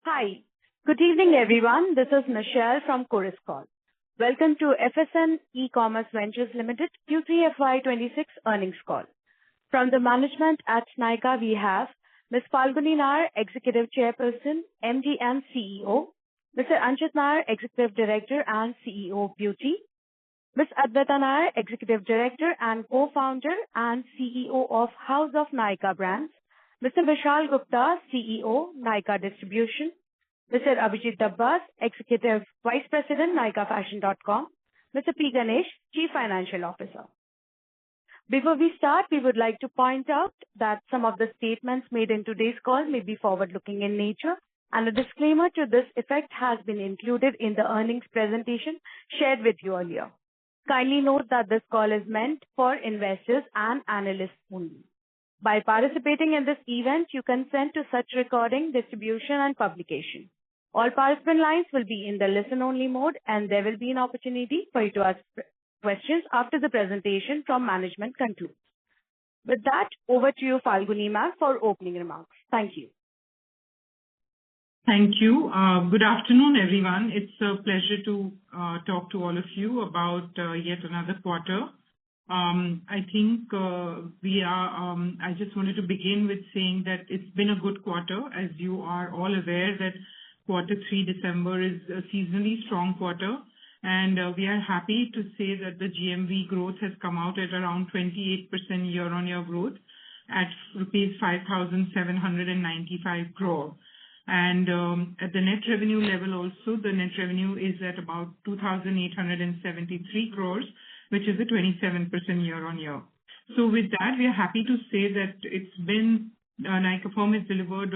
Hi. Good evening, everyone. This is Michelle from Concall. Welcome to FSN E-Commerce Ventures Limited Q3 FY26 earnings call. From the management at Nykaa, we have Ms. Falguni Nair, Executive Chairperson, MD and CEO, Mr. Anchit Nair, Executive Director and CEO Beauty, Ms. Advaita Nair, Executive Director and Co-founder and CEO of House of Nykaa Brands, Mr. Vishal Gupta, CEO, Nykaa Distribution, Mr. Abhijit Dabbas, Executive Vice President, NykaaFashion.com, Mr. P. Ganesh, Chief Financial Officer. Before we start, we would like to point out that some of the statements made in today's call may be forward-looking in nature, and a disclaimer to this effect has been included in the earnings presentation shared with you earlier. Kindly note that this call is meant for investors and analysts only. By participating in this event, you consent to such recording, distribution, and publication. All participant lines will be in the listen-only mode, and there will be an opportunity for you to ask questions after the presentation from management concludes. With that, over to you, Falguni ma'am, for opening remarks. Thank you. Thank you. Good afternoon, everyone. It's a pleasure to talk to all of you about yet another quarter. I think I just wanted to begin with saying that it's been a good quarter. As you are all aware that quarter 3 December is a seasonally strong quarter, and we are happy to say that the GMV growth has come out at around 28% year-on-year growth at rupees 5,795 crore. And at the net revenue level also, the net revenue is at about 2,873 crores, which is a 27% year-on-year. So with that, we are happy to say that it's been, Nykaa firm has delivered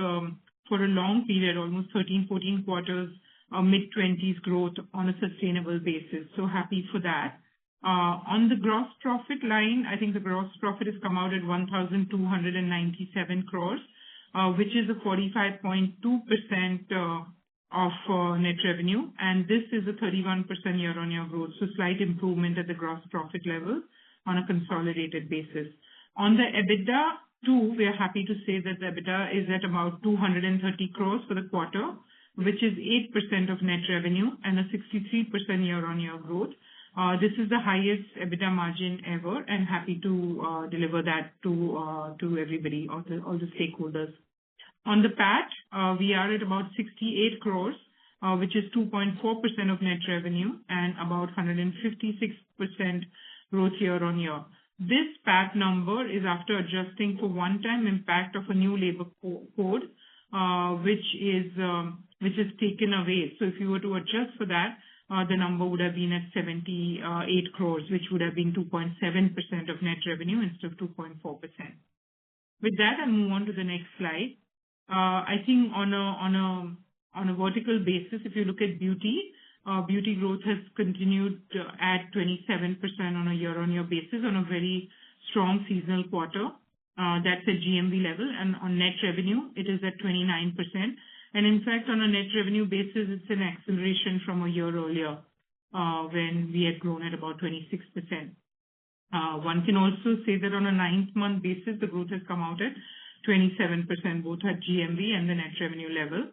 for a long period, almost 13-14 quarters, mid-20s growth on a sustainable basis. So happy for that. On the gross profit line, I think the gross profit has come out at 1,297 crores, which is a 45.2% of net revenue, and this is a 31% year-on-year growth, so slight improvement at the gross profit level on a consolidated basis. On the EBITDA too, we are happy to say that the EBITDA is at about 230 crores for the quarter, which is 8% of net revenue and a 63% year-on-year growth. This is the highest EBITDA margin ever, and happy to deliver that to everybody, all the stakeholders. On the PAT, we are at about 68 crores, which is 2.4% of net revenue and about 156% growth year-on-year. This PAT number is after adjusting for one-time impact of a new labor code, which is taken away. So if you were to adjust for that, the number would have been at 78 crores, which would have been 2.7% of net revenue instead of 2.4%. With that, I'll move on to the next slide. I think on a vertical basis, if you look at beauty growth has continued at 27% on a year-on-year basis on a very strong seasonal quarter. That's at GMV level, and on net revenue, it is at 29%. And in fact, on a net revenue basis, it's an acceleration from a year earlier when we had grown at about 26%. One can also say that on a 9th-month basis, the growth has come out at 27%, both at GMV and the net revenue level.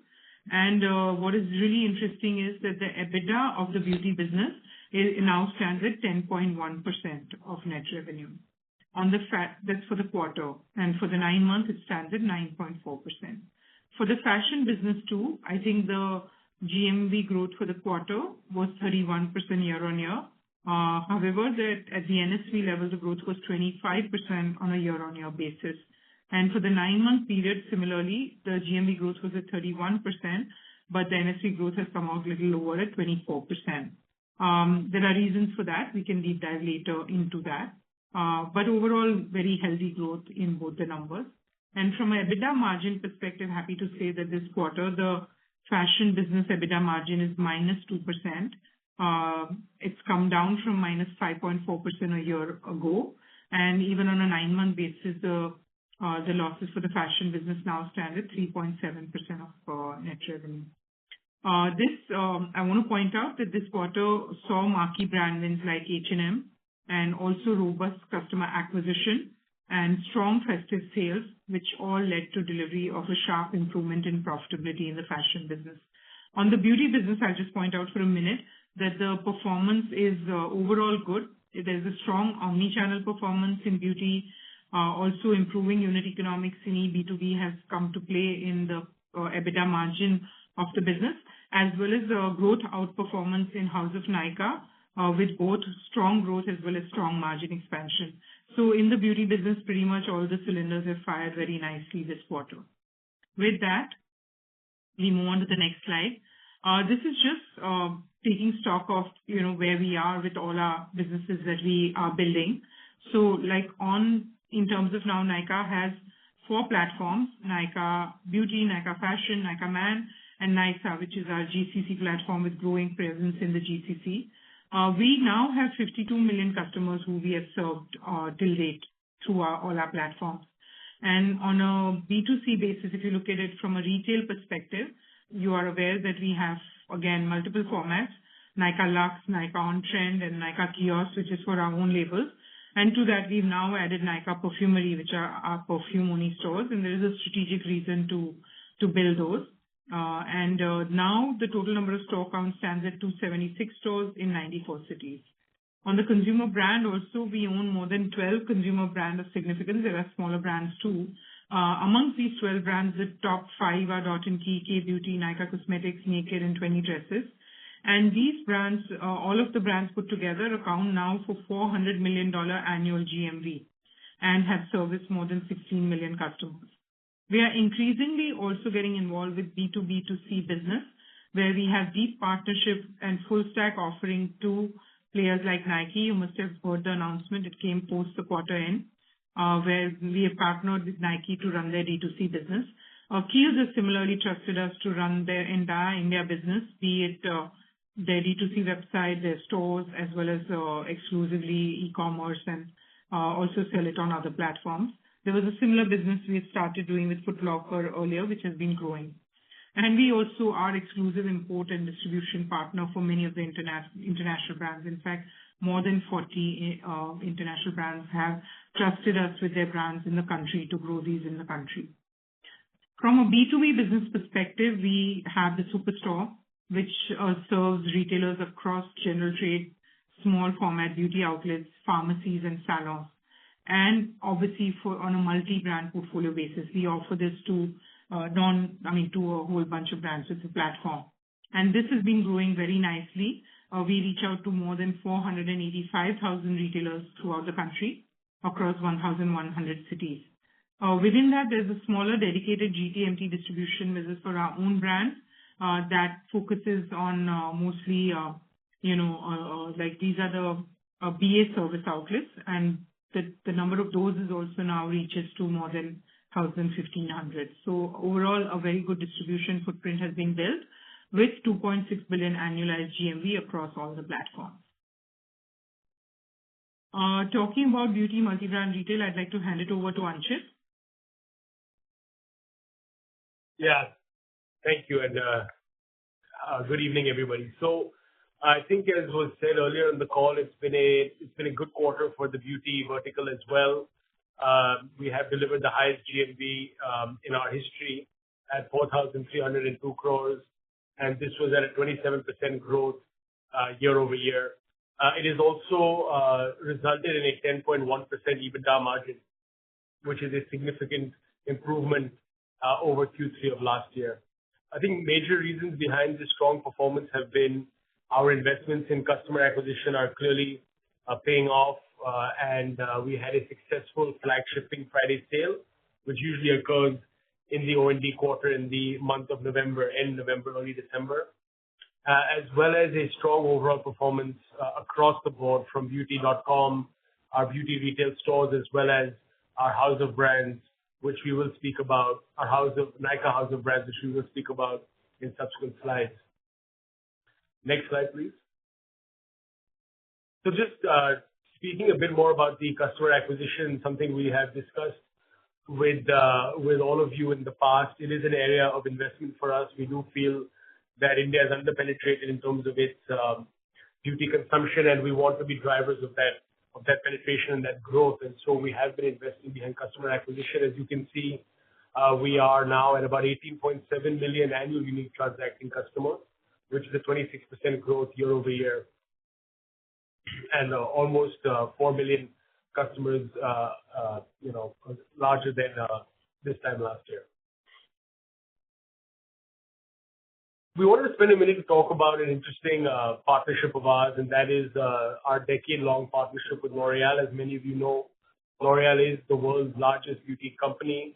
And what is really interesting is that the EBITDA of the beauty business now stands at 10.1% of net revenue. That's for the quarter, and for the 9 months, it stands at 9.4%. For the fashion business too, I think the GMV growth for the quarter was 31% year-on-year. However, at the NSV level, the growth was 25% on a year-on-year basis. And for the 9-month period, similarly, the GMV growth was at 31%, but the NSV growth has come out a little lower at 24%. There are reasons for that. We can deep dive later into that. But overall, very healthy growth in both the numbers. And from an EBITDA margin perspective, happy to say that this quarter, the fashion business EBITDA margin is -2%. It's come down from -5.4% a year ago. And even on a 9-month basis, the losses for the fashion business now stand at 3.7% of net revenue. I want to point out that this quarter saw marquee brand wins like H&M and also robust customer acquisition and strong festive sales, which all led to delivery of a sharp improvement in profitability in the fashion business. On the beauty business, I'll just point out for a minute that the performance is overall good. There's a strong omni-channel performance in beauty. Also improving unit economics in B2B has come to play in the EBITDA margin of the business, as well as growth outperformance in House of Nykaa, with both strong growth as well as strong margin expansion. So in the beauty business, pretty much all the cylinders have fired very nicely this quarter. With that, we move on to the next slide. This is just taking stock of where we are with all our businesses that we are building. So in terms of now, Nykaa has 4 platforms: Nykaa Beauty, Nykaa Fashion, Nykaa Man, and Nysaa, which is our GCC platform with growing presence in the GCC. We now have 52 million customers who we have served till date through all our platforms. And on a B2C basis, if you look at it from a retail perspective, you are aware that we have, again, multiple formats: Nykaa Luxe, Nykaa On Trend, and Nykaa Kiosk, which is for our own labels. And to that, we've now added Nykaa Perfumery, which are our perfume-only stores, and there is a strategic reason to build those. Now the total number of store count stands at 276 stores in 94 cities. On the consumer brand also, we own more than 12 consumer brands of significance. There are smaller brands too. Amongst these 12 brands, the top 5 are Dot & Key, K-Beauty, Nykaa Cosmetics, Naked, and 20 Dresses. And these brands, all of the brands put together, account now for $400 million annual GMV and have serviced more than 16 million customers. We are increasingly also getting involved with B2B2C business, where we have deep partnership and full stack offering to players like Nike. You must have heard the announcement. It came post the quarter end, where we have partnered with Nike to run their D2C business. Kiehl's has similarly trusted us to run their entire India business, be it their D2C website, their stores, as well as exclusively e-commerce, and also sell it on other platforms. There was a similar business we had started doing with Foot Locker earlier, which has been growing. And we also are exclusive import and distribution partner for many of the international brands. In fact, more than 40 international brands have trusted us with their brands in the country to grow these in the country. From a B2B business perspective, we have the Superstore, which serves retailers across general trade, small format beauty outlets, pharmacies, and salons. And obviously, on a multi-brand portfolio basis, we offer this to to a whole bunch of brands. It's a platform. And this has been growing very nicely. We reach out to more than 485,000 retailers throughout the country across 1,100 cities. Within that, there's a smaller dedicated GTMT distribution business for our own brands that focuses on mostly, these are the BA service outlets, and the number of those is also now reaches to more than 1,500. So overall, a very good distribution footprint has been built with 2.6 billion annualized GMV across all the platforms. Talking about beauty multi-brand retail, I'd like to hand it over to Anchit. Yeah, thank you, and good evening, everybody. So I think, as was said earlier in the call, it's been a good quarter for the beauty vertical as well. We have delivered the highest GMV in our history at 4,302 crores, and this was at a 27% growth year over year. It has also resulted in a 10.1% EBITDA margin, which is a significant improvement over Q3 of last year. I think major reasons behind this strong performance have been our investments in customer acquisition are clearly paying off, and we had a successful flagship Friday sale, which usually occurs in the O&D quarter in the month of November, end November, early December, as well as a strong overall performance across the board from beauty.com, our beauty retail stores, as well as our house of brands, which we will speak about, Nykaa House of Brands, which we will speak about in subsequent slides. Next slide, please. So just speaking a bit more about the customer acquisition, something we have discussed with all of you in the past. It is an area of investment for us. We do feel that India is underpenetrated in terms of its beauty consumption, and we want to be drivers of that that penetration and that growth. And so we have been investing behind customer acquisition. As you can see, we are now at about 18.7 million annual unique transacting customers, which is a 26% growth year over year, and almost 4 million customers, larger than this time last year. We wanted to spend a minute to talk about an interesting partnership of ours, and that is our decade-long partnership with L'Oreal. As many of you know, L'Oreal is the world's largest beauty company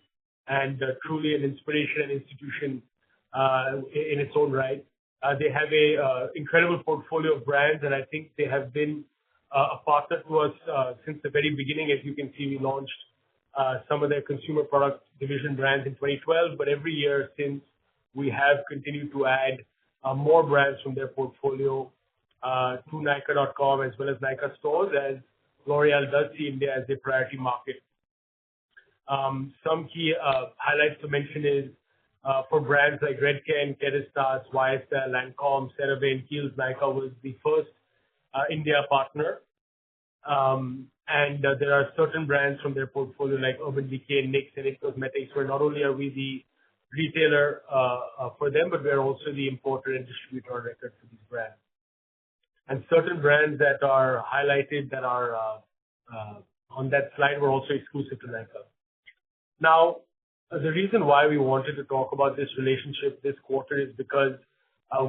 and truly an inspiration and institution in its own right. They have a incredible portfolio of brands, and I think they have been a partner to us since the very beginning. As you can see, we launched some of their consumer product division brands in 2012, but every year since, we have continued to add more brands from their portfolio to Nykaa.com as well as Nykaa stores, as L'Oreal does see India as a priority market. Some key highlights to mention is for brands like Redken, Kérastase, YSL, Lancôme, CeraVe, and Kiehl's, Nykaa was the first India partner. And there are certain brands from their portfolio like Urban Decay, NYX, and IT Cosmetics, where not only are we the retailer for them, but we are also the importer and distributor on record for these brands. And certain brands that are highlighted that are on that slide were also exclusive to Nykaa. Now, the reason why we wanted to talk about this relationship this quarter is because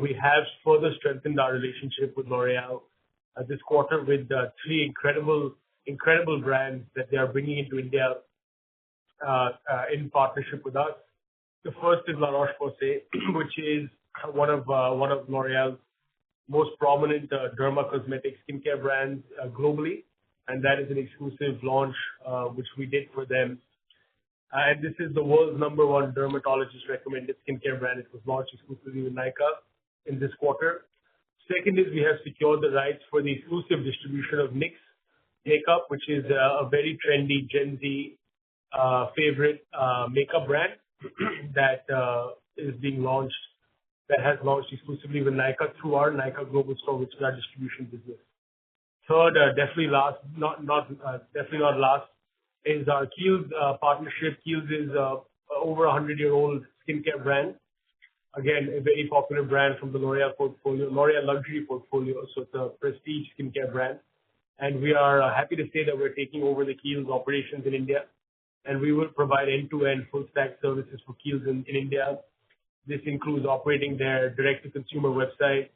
we have further strengthened our relationship with L'Oreal this quarter with 3 incredible brands that they are bringing into India in partnership with us. The first is La Roche-Posay, which is one of L'Oreal's most prominent derma cosmetic skincare brands globally, and that is an exclusive launch which we did for them. And this is the world's #1 dermatologist recommended skincare brand. It was launched exclusively with Nykaa in this quarter. Second is we have secured the rights for the exclusive distribution of NYX makeup, which is a very trendy Gen Z favorite makeup brand that is being launched, that has launched exclusively with Nykaa through our Nykaa Global Store, which is our distribution business. Third, definitely not last, is our Kiehl's partnership. Kiehl's is over 100-year-old skincare brand. Again, a very popular brand from the L'Oreal portfolio, L'Oreal luxury portfolio. So it's a prestige skincare brand. And we are happy to say that we're taking over the Kiehl's operations in India, and we will provide end-to-end full-stack services for Kiehl's in India. This includes operating their direct-to-consumer website,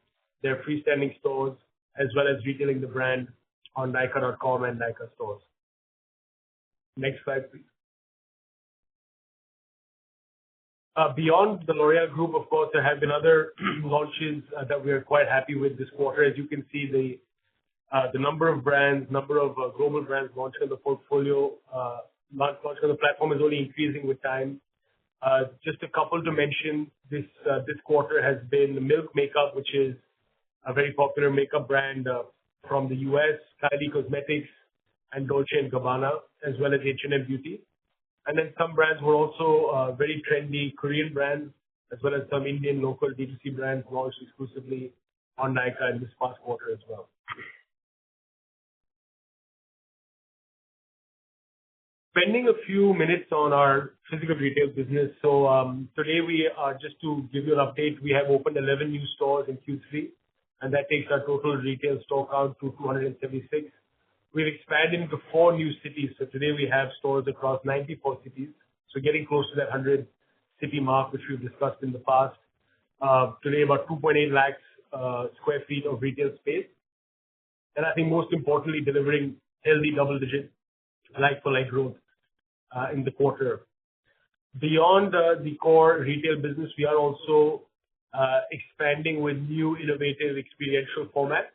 their freestanding stores, as well as retailing the brand on Nykaa.com and Nykaa stores. Next slide, please. Beyond the L'Oreal group, of course, there have been other launches that we are quite happy with this quarter. As you can see, the number of global brands launched on the portfolio, launched on the platform, is only increasing with time. Just a couple to mention, this quarter has been Milk Makeup, which is a very popular makeup brand from the US, Kylie Cosmetics, and Dolce & Gabbana, as well as H&M Beauty. And then some brands were also very trendy Korean brands, as well as some Indian local D2C brands launched exclusively on Nykaa in this past quarter as well. Spending a few minutes on our physical retail business. So today we are, just to give you an update, we have opened 11 new stores in Q3, and that takes our total retail store count to 276. We've expanded into 4 new cities. So today we have stores across 94 cities. So getting close to that 100 city mark, which we've discussed in the past. Today about 2.8 lakhs square feet of retail space. And I think most importantly, delivering healthy double-digit like-for-like growth in the quarter. Beyond the core retail business, we are also expanding with new innovative experiential formats.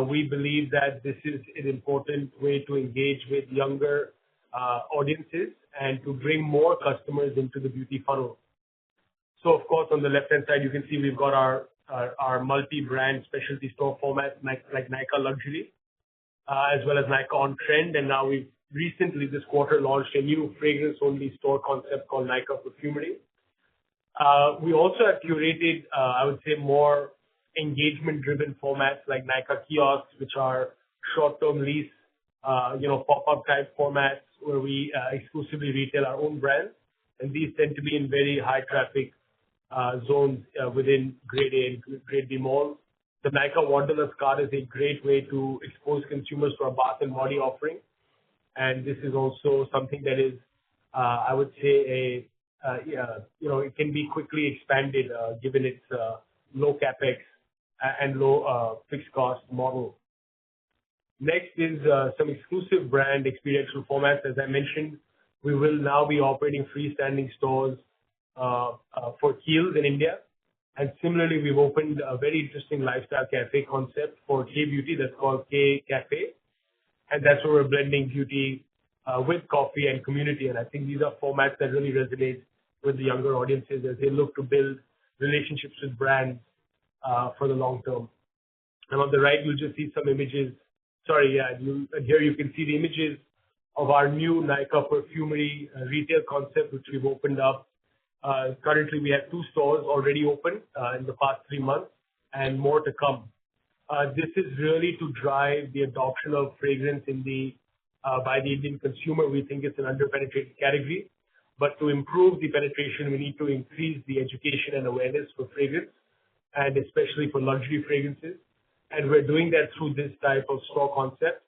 We believe that this is an important way to engage with younger audiences and to bring more customers into the beauty funnel. So, of course, on the left-hand side, you can see we've got our multi-brand specialty store formats like Nykaa Luxury, as well as Nykaa On Trend. And now we've recently, this quarter, launched a new fragrance-only store concept called Nykaa Perfumery. We also have curated, I would say, more engagement-driven formats like Nykaa Kiosks, which are short-term lease pop-up type formats where we exclusively retail our own brands, and these tend to be in very high traffic zones within Grade A and Grade B malls. The Nykaa Wanderlust card is a great way to expose consumers to our bath and body offering, and this is also something that is, I would say, it can be quickly expanded given its low capex and low fixed cost model. Next is some exclusive brand experiential formats. As I mentioned, we will now be operating freestanding stores for Heels in India. And similarly, we've opened a very interesting lifestyle cafe concept for K-Beauty that's called K Cafe. And that's where we're blending beauty with coffee and community. And I think these are formats that really resonate with the younger audiences as they look to build relationships with brands for the long term. And on the right, you'll just see some images. Here you can see the images of our new Nykaa perfumery retail concept, which we've opened up. Currently, we have 2 stores already open in the past 3 months and more to come. This is really to drive the adoption of fragrance by the Indian consumer. We think it's an underpenetrated category. But to improve the penetration, we need to increase the education and awareness for fragrance, and especially for luxury fragrances. And we're doing that through this type of store concept.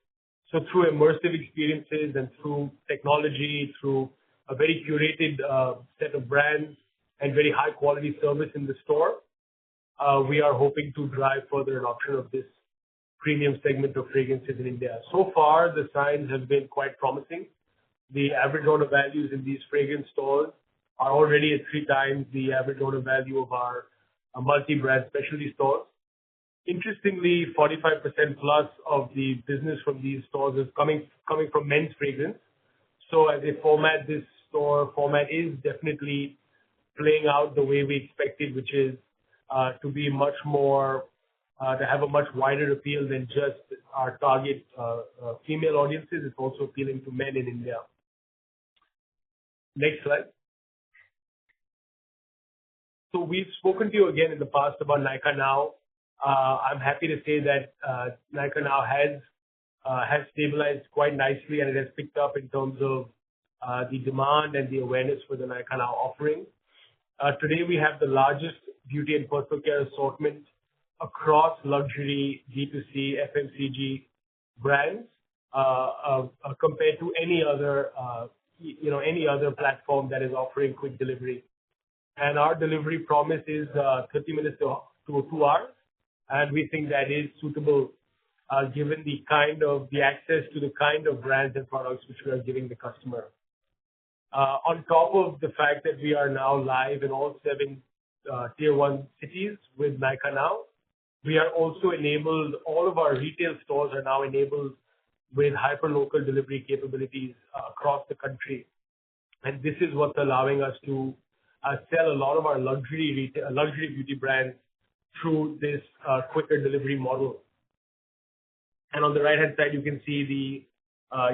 So through immersive experiences and through technology, through a very curated set of brands and very high quality service in the store, we are hoping to drive further adoption of this premium segment of fragrances in India. So far, the signs have been quite promising. The average order values in these fragrance stores are already at 3 times the average order value of our multi-brand specialty stores. Interestingly, 45% plus of the business from these stores is coming from men's fragrance. So as a format, this store format is definitely playing out the way we expected, which is to be much more, to have a much wider appeal than just our target female audiences. It's also appealing to men in India. Next slide. So we've spoken to you again in the past about Nykaa Now. I'm happy to say that Nykaa Now has stabilized quite nicely, and it has picked up in terms of the demand and the awareness for the Nykaa Now offering. Today, we have the largest beauty and personal care assortment across luxury, D2C, FMCG brands compared to any other platform that is offering quick delivery. And our delivery promise is 30 minutes to 2 hours. And we think that is suitable given the access to the kind of brands and products which we are giving the customer. On top of the fact that we are now live in all 7 tier 1 cities with Nykaa Now, we are also enabled, all of our retail stores are now enabled with hyper-local delivery capabilities across the country. And this is what's allowing us to sell a lot of our luxury beauty brands through this quicker delivery model. And on the right-hand side, you can see the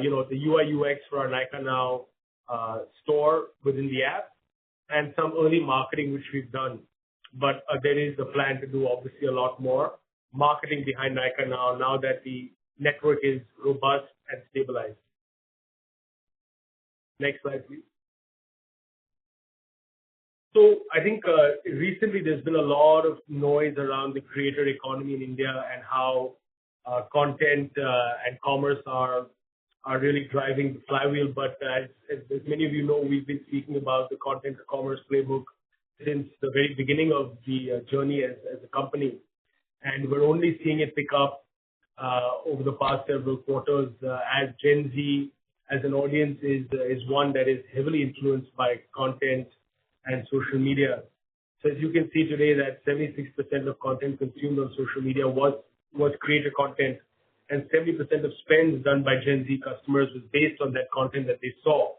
UI UX for our Nykaa Now store within the app and some early marketing which we've done. But there is a plan to do obviously a lot more marketing behind Nykaa now that the network is robust and stabilized. Next slide, please. So I think recently there's been a lot of noise around the creator economy in India and how content and commerce are really driving the flywheel. But as many of you know, we've been speaking about the content to commerce playbook since the very beginning of the journey as a company. And we're only seeing it pick up over the past several quarters as Gen Z as an audience is one that is heavily influenced by content and social media. So as you can see today that 76% of content consumed on social media was creator content, and 70% of spends done by Gen Z customers was based on that content that they saw.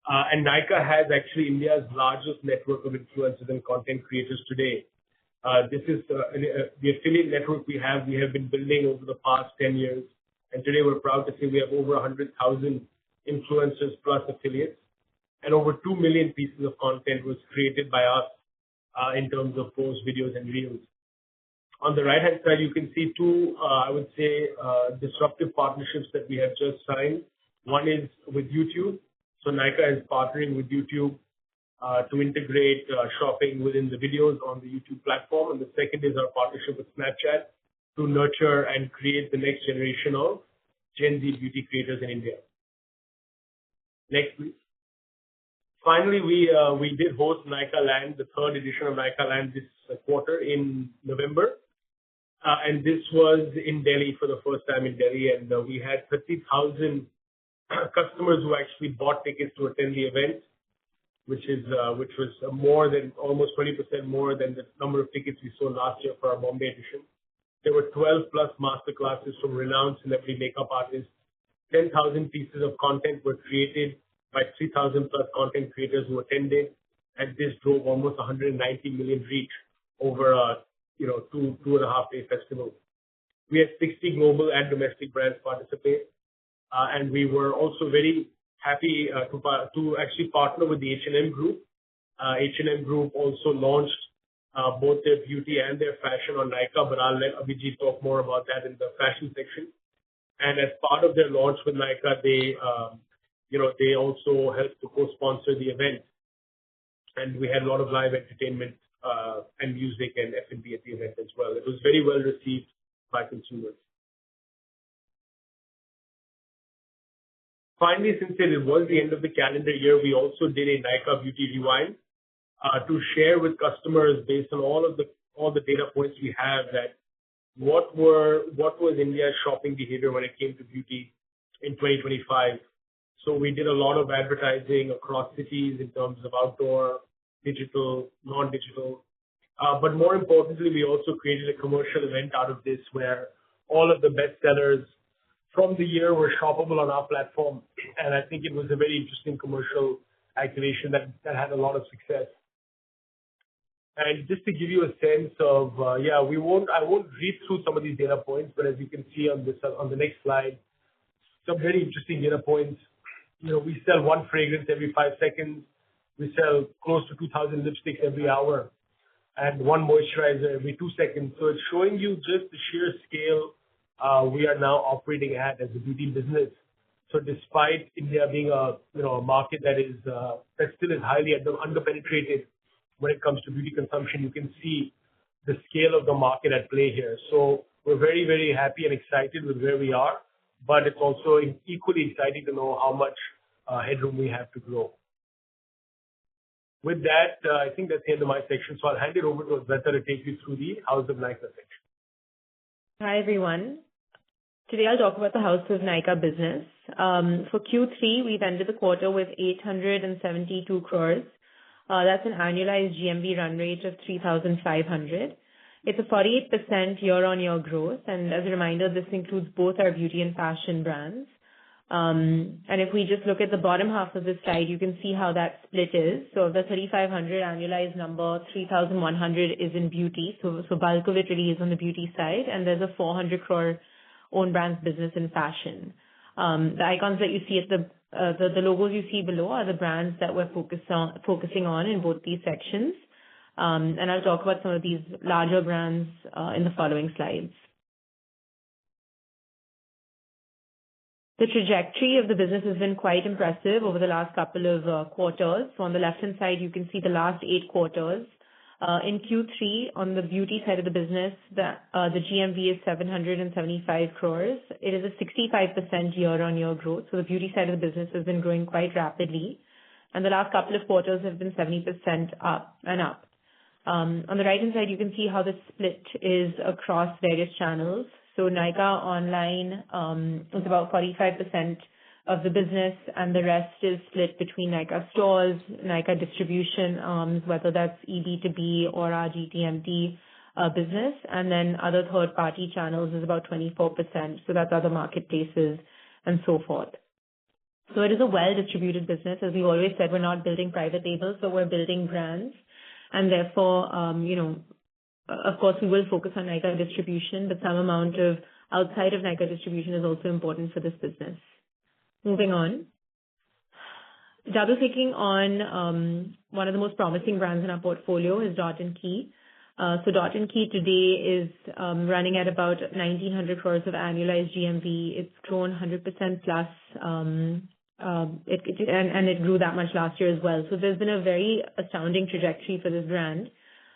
And Nykaa has actually India's largest network of influencers and content creators today. This is the affiliate network we have been building over the past 10 years. And today we're proud to say we have over 100,000 influencers plus affiliates. And over 2 million pieces of content was created by us in terms of posts, videos, and reels. On the right-hand side, you can see two, I would say, disruptive partnerships that we have just signed. One is with YouTube. So Nykaa is partnering with YouTube to integrate shopping within the videos on the YouTube platform. And the second is our partnership with Snapchat to nurture and create the next generation of Gen Z beauty creators in India. Next, please. Finally, we did host Nykaa Land, the third edition of Nykaa Land this quarter in November. And this was in Delhi for the first time in Delhi. And we had 30,000 customers who actually bought tickets to attend the event, which was more than almost 20% more than the number of tickets we sold last year for our Bombay edition. There were 12 plus master classes from renowned celebrity makeup artists. 10,000 pieces of content were created by 3,000 plus content creators who attended, and this drove almost 190 million reach over a 2.5-day festival. We had 60 global and domestic brands participate, and we were also very happy to actually partner with the H&M Group. H&M Group also launched both their beauty and their fashion on Nykaa, but I'll let Abhijit talk more about that in the fashion section. And as part of their launch with Nykaa, they also helped to co-sponsor the event, and we had a lot of live entertainment and music and F&B at the event as well. It was very well received by consumers. Finally, since it was the end of the calendar year, we also did a Nykaa Beauty Rewind to share with customers based on all the data points we have that what was India's shopping behavior when it came to beauty in 2025. So we did a lot of advertising across cities in terms of outdoor, digital, non-digital. But more importantly, we also created a commercial event out of this where all of the bestsellers from the year were shoppable on our platform. And I think it was a very interesting commercial activation that had a lot of success. And just to give you a sense of, I won't read through some of these data points, but as you can see on the next slide, some very interesting data points. We sell one fragrance every 5 seconds. We sell close to 2,000 lipsticks every hour and one moisturizer every 2 seconds. So it's showing you just the sheer scale we are now operating at as a beauty business. So despite India being a market that still is highly underpenetrated when it comes to beauty consumption, you can see the scale of the market at play here. So we're very, very happy and excited with where we are, but it's also equally exciting to know how much headroom we have to grow. With that, I think that's the end of my section. So I'll hand it over to Adwaita to take you through the House of Nykaa section. Hi, everyone. Today I'll talk about the House of Nykaa business. For Q3, we've ended the quarter with 872 crores. That's an annualized GMV run rate of 3,500. It's a 48% year-on-year growth. And as a reminder, this includes both our beauty and fashion brands. And if we just look at the bottom half of the slide, you can see how that split is. So the 3,500 annualized number, 3,100 is in beauty. So bulk of it really is on the beauty side. And there's a 400 crore own brands business in fashion. The icons that you see at the logos you see below are the brands that we're focusing on in both these sections. And I'll talk about some of these larger brands in the following slides. The trajectory of the business has been quite impressive over the last couple of quarters. So on the left-hand side, you can see the last 8 quarters. In Q3, on the beauty side of the business, the GMV is 775 crores. It is a 65% year-on-year growth. So the beauty side of the business has been growing quite rapidly. And the last couple of quarters have been 70% up and up. On the right-hand side, you can see how the split is across various channels. So Nykaa online is about 45% of the business, and the rest is split between Nykaa stores, Nykaa distribution arms, whether that's EB2B or our GTMT business, and then other third-party channels is about 24%. So that's other marketplaces and so forth. So it is a well-distributed business. As we've always said, we're not building private labels, but we're building brands. And therefore, of course, we will focus on Nykaa distribution, but some amount of outside of Nykaa distribution is also important for this business. Moving on. Double-clicking on one of the most promising brands in our portfolio is Dot & Key. So Dot & Key today is running at about 1,900 crores of annualized GMV. It's grown 100% plus, and it grew that much last year as well. So there's been a very astounding trajectory for this brand.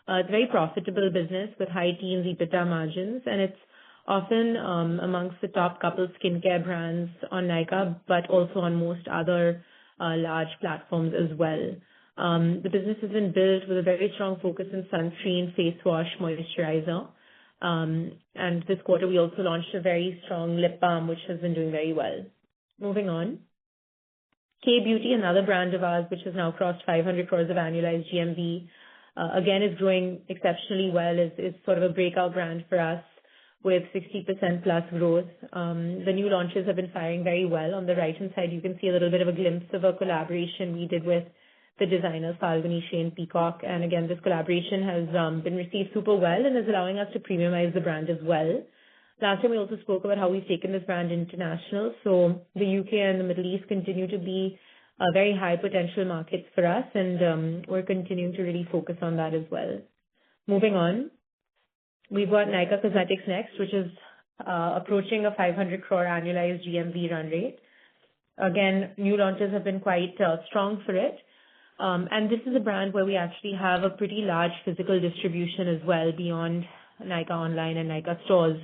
It's a very profitable business with high teens EBITDA margins, and it's often amongst the top couple skincare brands on Nykaa, but also on most other large platforms as well. The business has been built with a very strong focus in sunscreen, face wash, moisturizer. And this quarter, we also launched a very strong lip balm, which has been doing very well. Moving on. K-Beauty, another brand of ours, which has now crossed 500 crores of annualized GMV, again, is growing exceptionally well, is sort of a breakout brand for us with 60% plus growth. The new launches have been firing very well. On the right-hand side, you can see a little bit of a glimpse of a collaboration we did with the designers Falguni Shane Peacock. And again, this collaboration has been received super well and is allowing us to premiumize the brand as well. Last time we also spoke about how we've taken this brand international. So the UK and the Middle East continue to be very high potential markets for us, and we're continuing to really focus on that as well. Moving on, we've got Nykaa Cosmetics next, which is approaching a 500 crore annualized GMV run rate. Again, new launches have been quite strong for it. And this is a brand where we actually have a pretty large physical distribution as well beyond Nykaa Online and Nykaa stores.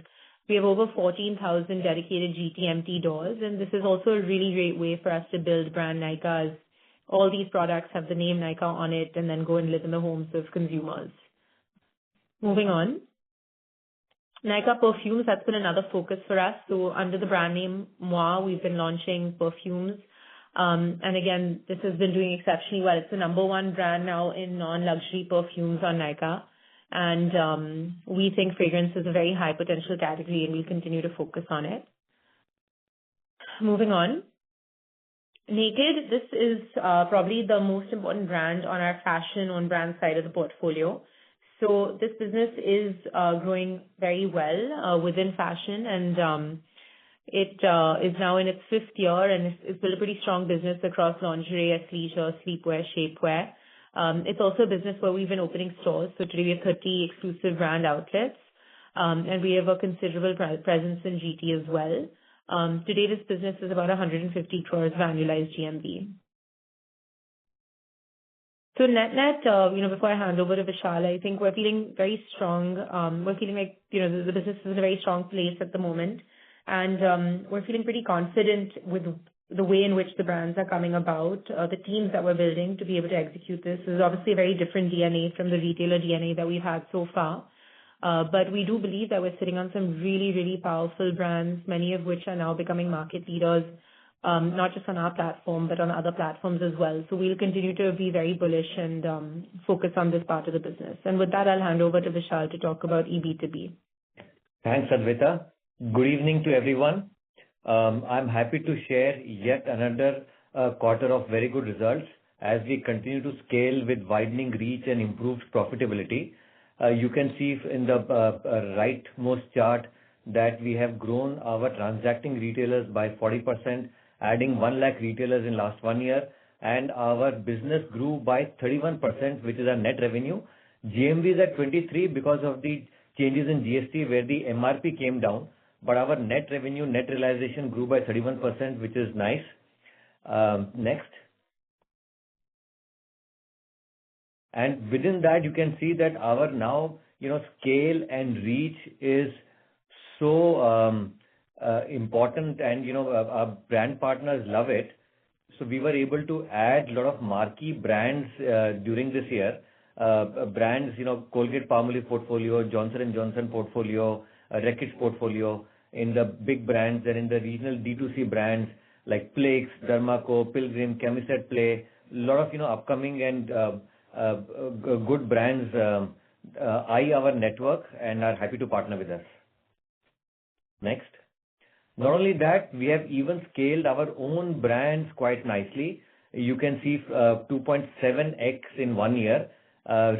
We have over 14,000 dedicated GTMT doors, and this is also a really great way for us to build brand Nykaa, as all these products have the name Nykaa on it and then go and live in the homes of consumers. Moving on. Nykaa Perfumes, that's been another focus for us. So under the brand name Moi, we've been launching perfumes. And again, this has been doing exceptionally well. It's the number one brand now in non-luxury perfumes on Nykaa. And we think fragrance is a very high potential category, and we'll continue to focus on it. Moving on. Naked, this is probably the most important brand on our fashion on brand side of the portfolio. So this business is growing very well within fashion, and it is now in its fifth year, and it's built a pretty strong business across lingerie, athleisure, sleepwear, shapewear. It's also a business where we've been opening stores. So today we have 30 exclusive brand outlets, and we have a considerable presence in GT as well. Today this business is about 150 crores of annualized GMV. So net, before I hand over to Vishal, I think we're feeling very strong. We're feeling like, the business is in a very strong place at the moment. And we're feeling pretty confident with the way in which the brands are coming about, the teams that we're building to be able to execute this. This is obviously a very different DNA from the retailer DNA that we've had so far. But we do believe that we're sitting on some really, really powerful brands, many of which are now becoming market leaders, not just on our platform, but on other platforms as well. So we'll continue to be very bullish and focus on this part of the business. And with that, I'll hand over to Vishal to talk about EB2B. Thanks, Adwaita. Good evening to everyone. I'm happy to share yet another quarter of very good results as we continue to scale with widening reach and improved profitability. You can see in the rightmost chart that we have grown our transacting retailers by 40%, adding 1 lakh retailers in last 1 year, and our business grew by 31%, which is our net revenue. GMV is at 23 because of the changes in GST where the MRP came down, but our net revenue, net realization grew by 31%, which is nice. Next. And within that, you can see that our now, scale and reach is so important, and, our brand partners love it. So we were able to add a lot of marquee brands during this year. Brands, Colgate-Palmolive portfolio, Johnson & Johnson portfolio, Reckitt portfolio, in the big brands, and in the regional D2C brands like Plix, Dermaco, Pilgrim, Chemist Play. A lot of, upcoming and good brands eye our network and are happy to partner with us. Next. Not only that, we have even scaled our own brands quite nicely. You can see 2.7x in 1 year,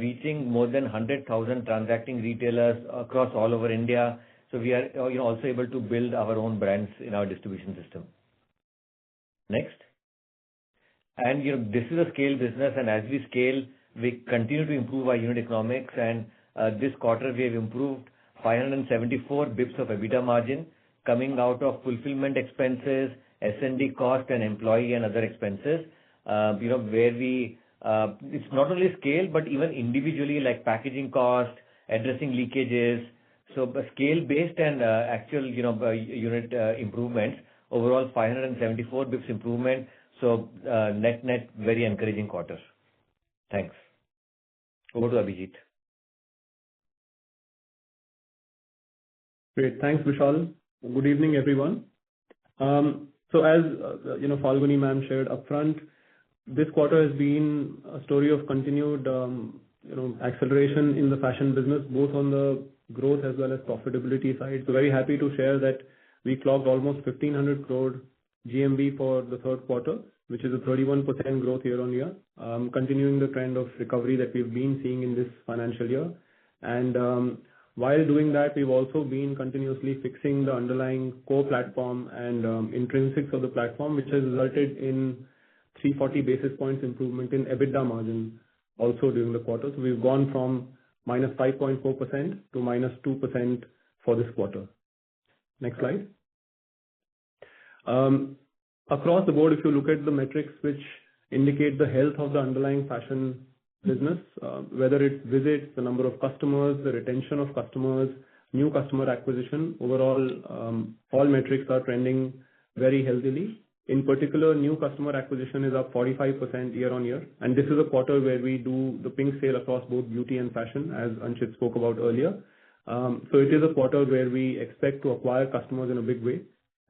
reaching more than 100,000 transacting retailers across all over India. So we are also able to build our own brands in our distribution system. Next. And this is a scale business, and as we scale, we continue to improve our unit economics, and this quarter we have improved 574 bips of EBITDA margin coming out of fulfillment expenses, S&D cost, and employee and other expenses. Where we it's not only scale but even individually like packaging cost, addressing leakages. So scale based and actual unit improvements. Overall 574 bips improvement. So net very encouraging quarter. Thanks. Over to Abhijit. Great. Thanks, Vishal. Good evening, everyone. So as Falguni ma'am shared upfront, this quarter has been a story of continued acceleration in the fashion business, both on the growth as well as profitability side. So very happy to share that we clocked almost 1,500 crore GMV for the third quarter, which is a 31% growth year on year, continuing the trend of recovery that we've been seeing in this financial year. And while doing that, we've also been continuously fixing the underlying core platform and intrinsics of the platform, which has resulted in 340 basis points improvement in EBITDA margin also during the quarter. So we've gone from minus 5.4% to minus 2% for this quarter. Next slide. Across the board, if you look at the metrics which indicate the health of the underlying fashion business, whether it's visits, the number of customers, the retention of customers, new customer acquisition, overall, all metrics are trending very healthily. In particular, new customer acquisition is up 45% year on year. And this is a quarter where we do the pink sale across both beauty and fashion, as Anchit spoke about earlier. So it is a quarter where we expect to acquire customers in a big way.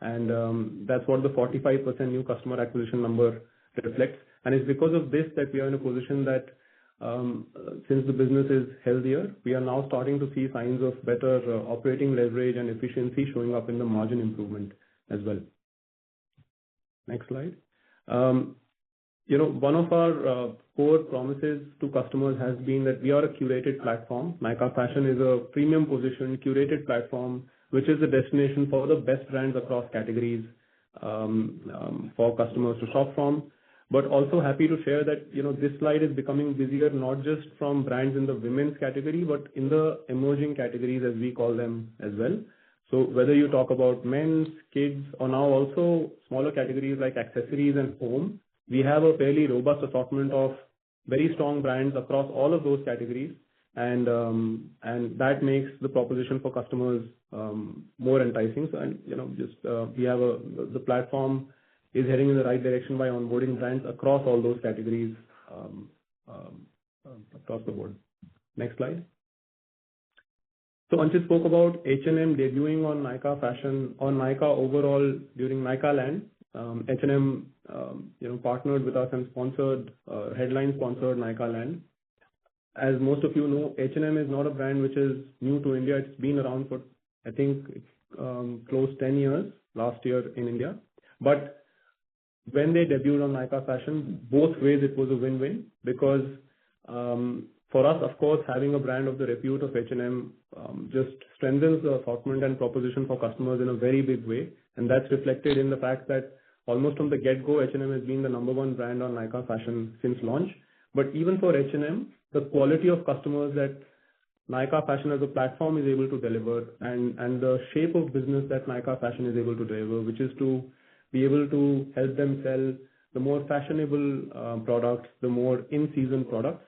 And that's what the 45% new customer acquisition number reflects. And it's because of this that we are in a position that since the business is healthier, we are now starting to see signs of better operating leverage and efficiency showing up in the margin improvement as well. Next slide. One of our core promises to customers has been that we are a curated platform. Nykaa Fashion is a premium position, curated platform, which is the destination for the best brands across categories for customers to shop from. But also happy to share that this slide is becoming busier, not just from brands in the women's category, but in the emerging categories, as we call them as well. So whether you talk about men's, kids, or now also smaller categories like accessories and home, we have a fairly robust assortment of very strong brands across all of those categories. And that makes the proposition for customers more enticing. So, we have the platform is heading in the right direction by onboarding brands across all those categories across the board. Next slide. So Anchit spoke about H&M debuting on Nykaa Fashion, on Nykaa overall during Nykaa Land. H&M, partnered with us and sponsored, headline sponsored Nykaa Land. As most of you know, H&M is not a brand which is new to India. It's been around for, I think, close 10 years last year in India. But when they debuted on Nykaa Fashion, both ways it was a win-win because for us, of course, having a brand of the repute of H&M just strengthens the assortment and proposition for customers in a very big way. And that's reflected in the fact that almost from the get-go, H&M has been the number one brand on Nykaa Fashion since launch. But even for H&M, the quality of customers that Nykaa Fashion as a platform is able to deliver and the shape of business that Nykaa Fashion is able to deliver, which is to be able to help them sell the more fashionable products, the more in-season products.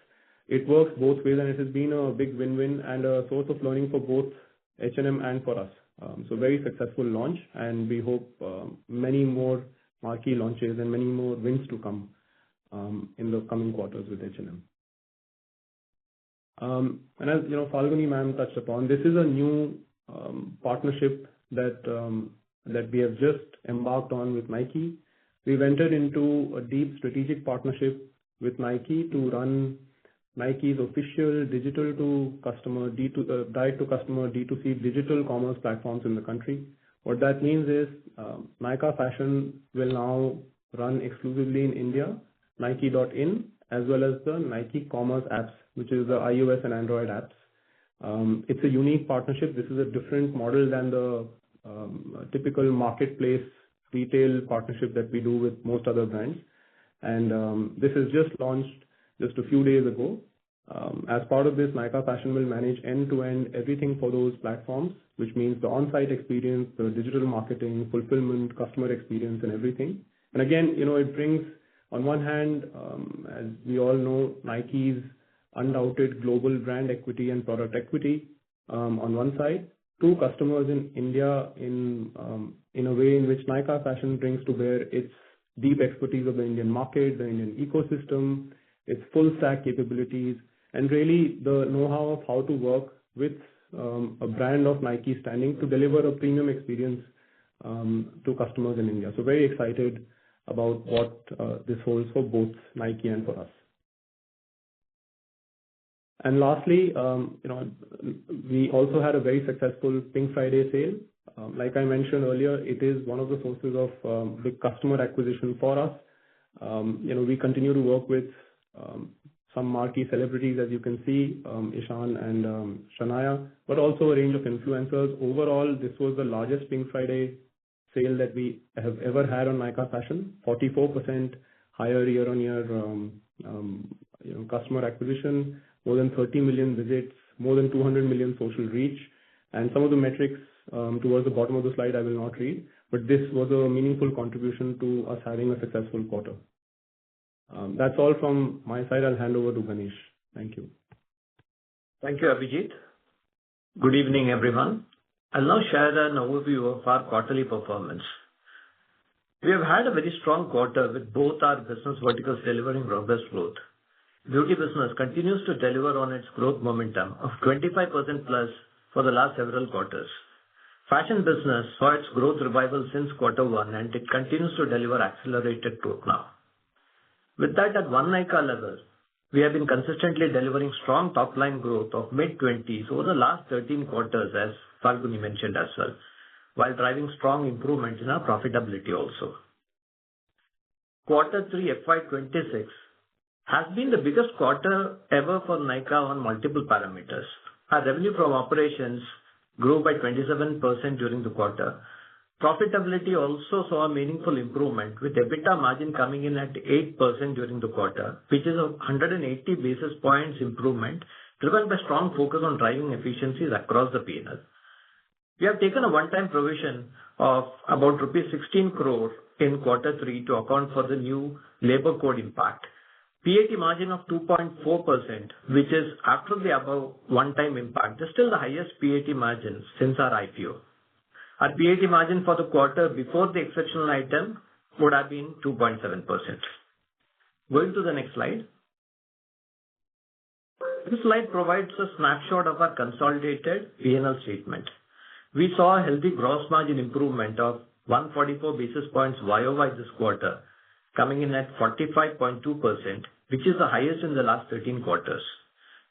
It works both ways, and it has been a big win-win and a source of learning for both H&M and for us. So very successful launch, and we hope many more marquee launches and many more wins to come in the coming quarters with H&M. And as Falguni ma'am touched upon, this is a new partnership that we have just embarked on with Nike. We've entered into a deep strategic partnership with Nike to run Nike's official digital to customer, direct to customer D2C digital commerce platforms in the country. What that means is Nykaa Fashion will now run exclusively in India, Nike.in, as well as the Nike Commerce apps, which is the iOS and Android apps. It's a unique partnership. This is a different model than the typical marketplace retail partnership that we do with most other brands. And this is just launched just a few days ago. As part of this, Nykaa Fashion will manage end-to-end everything for those platforms, which means the on-site experience, the digital marketing, fulfillment, customer experience, and everything. And again, it brings, on one hand, as we all know, Nike's undoubted global brand equity and product equity on one side, to customers in India in a way in which Nykaa Fashion brings to bear its deep expertise of the Indian market, the Indian ecosystem, its full stack capabilities, and really the know-how of how to work with a brand of Nike standing to deliver a premium experience to customers in India. So very excited about what this holds for both Nike and for us. And lastly, we also had a very successful Pink Friday sale. Like I mentioned earlier, it is one of the sources of big customer acquisition for us. We continue to work with some marquee celebrities, as you can see, Ishan and Shania, but also a range of influencers. Overall, this was the largest Pink Friday sale that we have ever had on Nykaa Fashion, 44% higher year-on-year customer acquisition, more than 30 million visits, more than 200 million social reach. And some of the metrics towards the bottom of the slide I will not read, but this was a meaningful contribution to us having a successful quarter. That's all from my side. I'll hand over to Ganesh. Thank you. Thank you, Abhijit. Good evening, everyone. I'll now share an overview of our quarterly performance. We have had a very strong quarter with both our business verticals delivering robust growth. Beauty business continues to deliver on its growth momentum of 25% plus for the last several quarters. Fashion business saw its growth revival since Q1, and it continues to deliver accelerated growth now. With that, at one Nykaa level, we have been consistently delivering strong top-line growth of mid-20s over the last 13 quarters, as Falguni mentioned as well, while driving strong improvement in our profitability also. Q3 FY26 has been the biggest quarter ever for Nykaa on multiple parameters. Our revenue from operations grew by 27% during the quarter. Profitability also saw a meaningful improvement, with EBITDA margin coming in at 8% during the quarter, which is a 180 basis points improvement, driven by strong focus on driving efficiencies across the P&L. We have taken a one-time provision of about rupees 16 crore in Q3 to account for the new labor code impact. PAT margin of 2.4%, which is after the above one-time impact, is still the highest PAT margin since our IPO. Our PAT margin for the quarter before the exceptional item would have been 2.7%. Going to the next slide. This slide provides a snapshot of our consolidated P&L statement. We saw a healthy gross margin improvement of 144 basis points YOY this quarter, coming in at 45.2%, which is the highest in the last 13 quarters.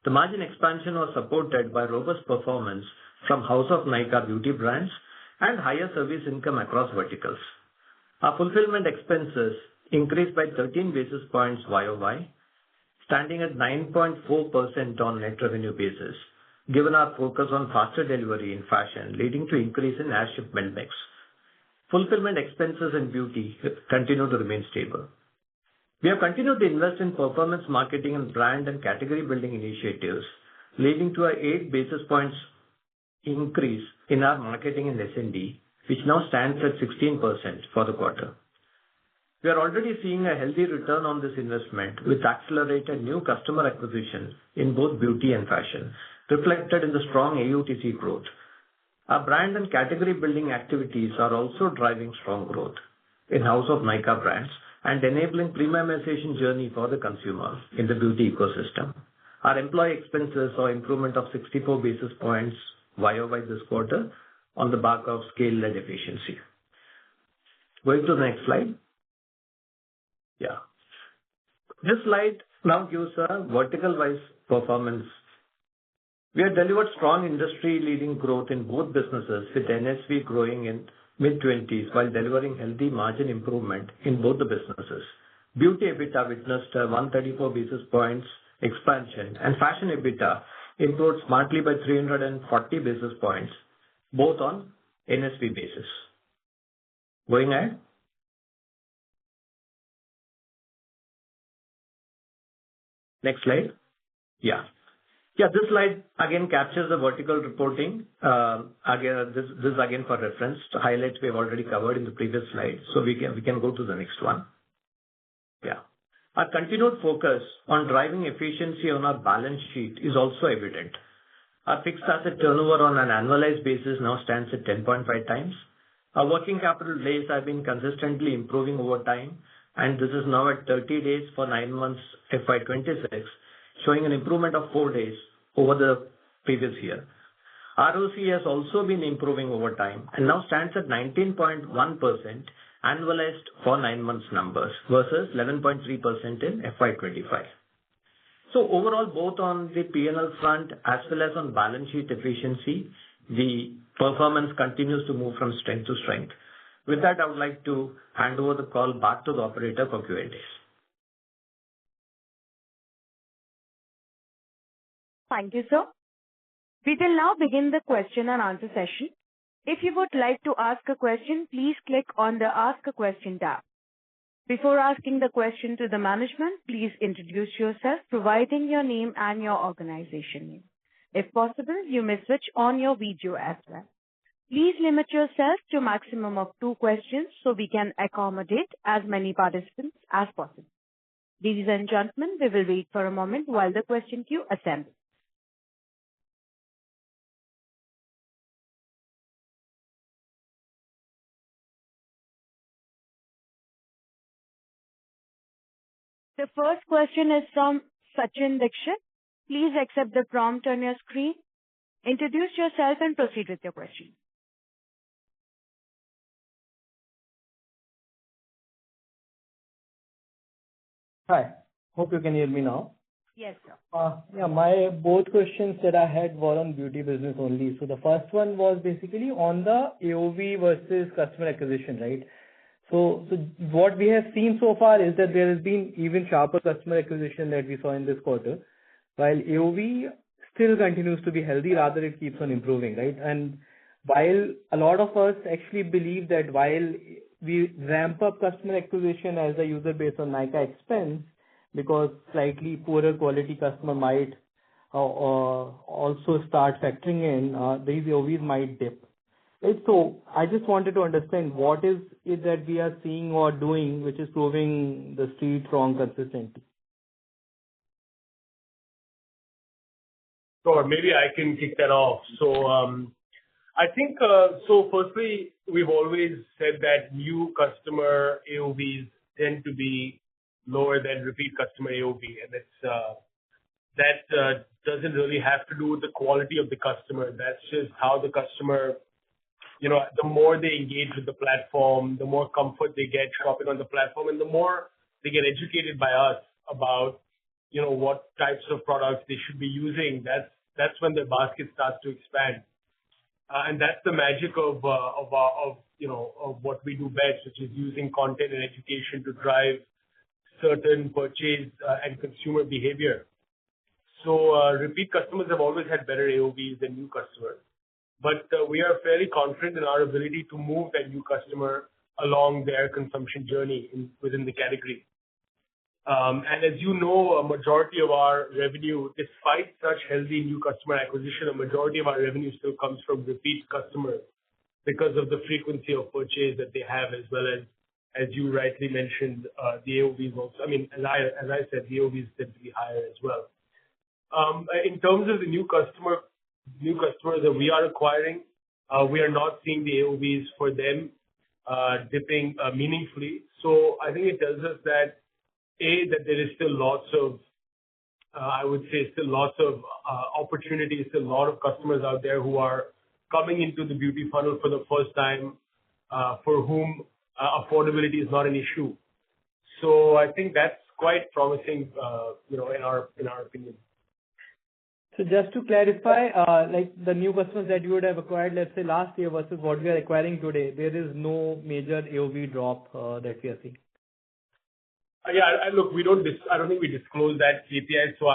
The margin expansion was supported by robust performance from House of Nykaa beauty brands and higher service income across verticals. Our fulfillment expenses increased by 13 basis points YOY, standing at 9.4% on net revenue basis, given our focus on faster delivery in fashion, leading to increase in air shipment mix. Fulfillment expenses in beauty continue to remain stable. We have continued to invest in performance marketing and brand and category building initiatives, leading to a 8 basis points increase in our marketing and S&D, which now stands at 16% for the quarter. We are already seeing a healthy return on this investment with accelerated new customer acquisition in both beauty and fashion, reflected in the strong AUTC growth. Our brand and category building activities are also driving strong growth in House of Nykaa brands and enabling premiumization journey for the consumer in the beauty ecosystem. Our employee expenses saw improvement of 64 basis points YOY this quarter on the back of scale-led efficiency. Going to the next slide. Yeah. This slide now gives a vertical-wise performance. We have delivered strong industry-leading growth in both businesses, with NSV growing in mid-20s while delivering healthy margin improvement in both the businesses. Beauty EBITDA witnessed a 134 basis points expansion, and fashion EBITDA improved smartly by 340 basis points, both on NSV basis. Going ahead. Next slide. Yeah. Yeah, this slide again captures the vertical reporting. Again, this is again for reference. Highlights we have already covered in the previous slide, so we can go to the next one. Yeah. Our continued focus on driving efficiency on our balance sheet is also evident. Our fixed asset turnover on an annualized basis now stands at 10.5 times. Our working capital days have been consistently improving over time, and this is now at 30 days for 9 months FY26, showing an improvement of 4 days over the previous year. ROC has also been improving over time and now stands at 19.1% annualized for 9 months numbers versus 11.3% in FY25. So overall, both on the P&L front as well as on balance sheet efficiency, the performance continues to move from strength to strength. With that, I would like to hand over the call back to the operator for Q&As. Thank you, sir. We will now begin the question and answer session. If you would like to ask a question, please click on the Ask a Question tab. Before asking the question to the management, please introduce yourself, providing your name and your organization name. If possible, you may switch on your video as well. Please limit yourself to a maximum of 2 questions so we can accommodate as many participants as possible. Ladies and gentlemen, we will wait for a moment while the question queue assembles. The first question is from Sachin Dixit. Please accept the prompt on your screen. Introduce yourself and proceed with your question. Hi. Hope you can hear me now. Yes, sir. Yeah, my both questions that I had were on beauty business only. So the first one was basically on the AOV versus customer acquisition, right? So what we have seen so far is that there has been even sharper customer acquisition that we saw in this quarter, while AOV still continues to be healthy, rather it keeps on improving, right? And while a lot of us actually believe that while we ramp up customer acquisition as the user base on Nykaa expense, because slightly poorer quality customer might also start factoring in, these AOVs might dip. Right? So I just wanted to understand what is it that we are seeing or doing which is proving the street wrong consistently. Sure, maybe I can kick that off. So I think, so firstly, we've always said that new customer AOVs tend to be lower than repeat customer AOV. And it's, that doesn't really have to do with the quality of the customer. That's just how the customer, you know, the more they engage with the platform, the more comfort they get shopping on the platform, and the more they get educated by us about, you know, what types of products they should be using. That's when their basket starts to expand. And that's the magic of you know, of what we do best, which is using content and education to drive certain purchase and consumer behavior. So repeat customers have always had better AOVs than new customers, but we are fairly confident in our ability to move that new customer along their consumption journey within the category. And as you know, a majority of our revenue, despite such healthy new customer acquisition, a majority of our revenue still comes from repeat customers because of the frequency of purchase that they have, as well as you rightly mentioned, the AOVs also. I mean, as I said, the AOVs tend to be higher as well. In terms of the new customers that we are acquiring, we are not seeing the AOVs for them dipping meaningfully. So I think it tells us that that there is still lots of, I would say, still lots of opportunities, still a lot of customers out there who are coming into the beauty funnel for the first time, for whom affordability is not an issue. So I think that's quite promising, you know, in our opinion. So just to clarify, like the new customers that you would have acquired, let's say last year versus what we are acquiring today, there is no major AOV drop that we are seeing. Yeah, look, we don't. I don't think we disclose that KPI. So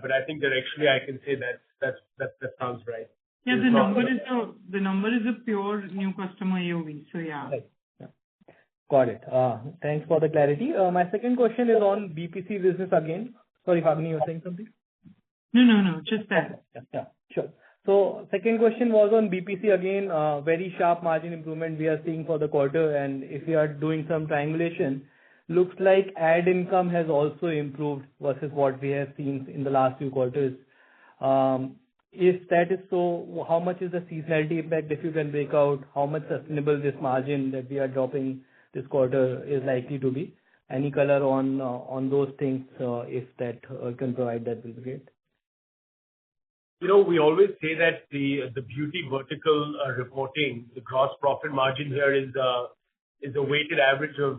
but I think directionally I can say that sounds right. Yeah, the number is a pure new customer AOV. So yeah. Right. Yeah. Got it. Thanks for the clarity. My second question is on BPC business again. Sorry, Fagni, you were saying something? No, just that. Yeah, sure. So second question was on BPC again, very sharp margin improvement we are seeing for the quarter, and if we are doing some triangulation, looks like ad income has also improved versus what we have seen in the last few quarters. If that is so, how much is the seasonality impact, if you can break out how much sustainable this margin that we are dropping this quarter is likely to be? Any color on those things, if that can provide, that will be great. We always say that the beauty vertical reporting, the gross profit margin here is a weighted average of,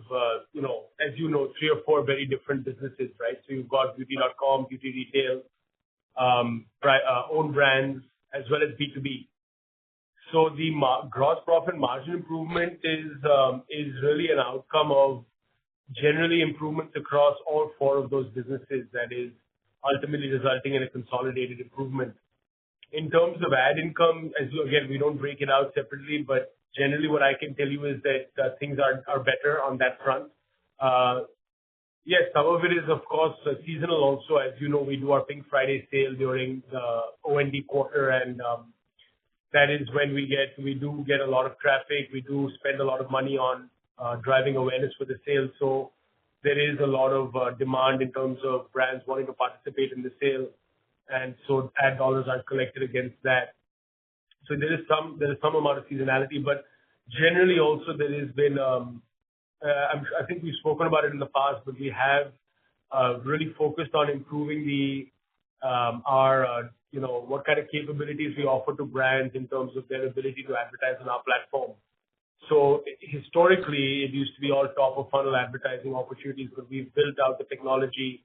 as you know, 3 or 4 very different businesses, right? So you've got beauty.com, beauty retail, own brands, as well as B2B. So the gross profit margin improvement is really an outcome of generally improvements across all 4 of those businesses that is ultimately resulting in a consolidated improvement. In terms of ad income, again, we don't break it out separately, but generally what I can tell you is that things are better on that front. Yes, some of it is, of course, seasonal also. As you know, we do our Pink Friday sale during the OND quarter, and that is when we do get a lot of traffic. We do spend a lot of money on driving awareness for the sale. So there is a lot of demand in terms of brands wanting to participate in the sale, and so ad dollars are collected against that. So there is some amount of seasonality, but generally also there has been. I think we've spoken about it in the past, but we have really focused on improving our what kind of capabilities we offer to brands in terms of their ability to advertise on our platform. So historically, it used to be all top of funnel advertising opportunities, but we've built out the technology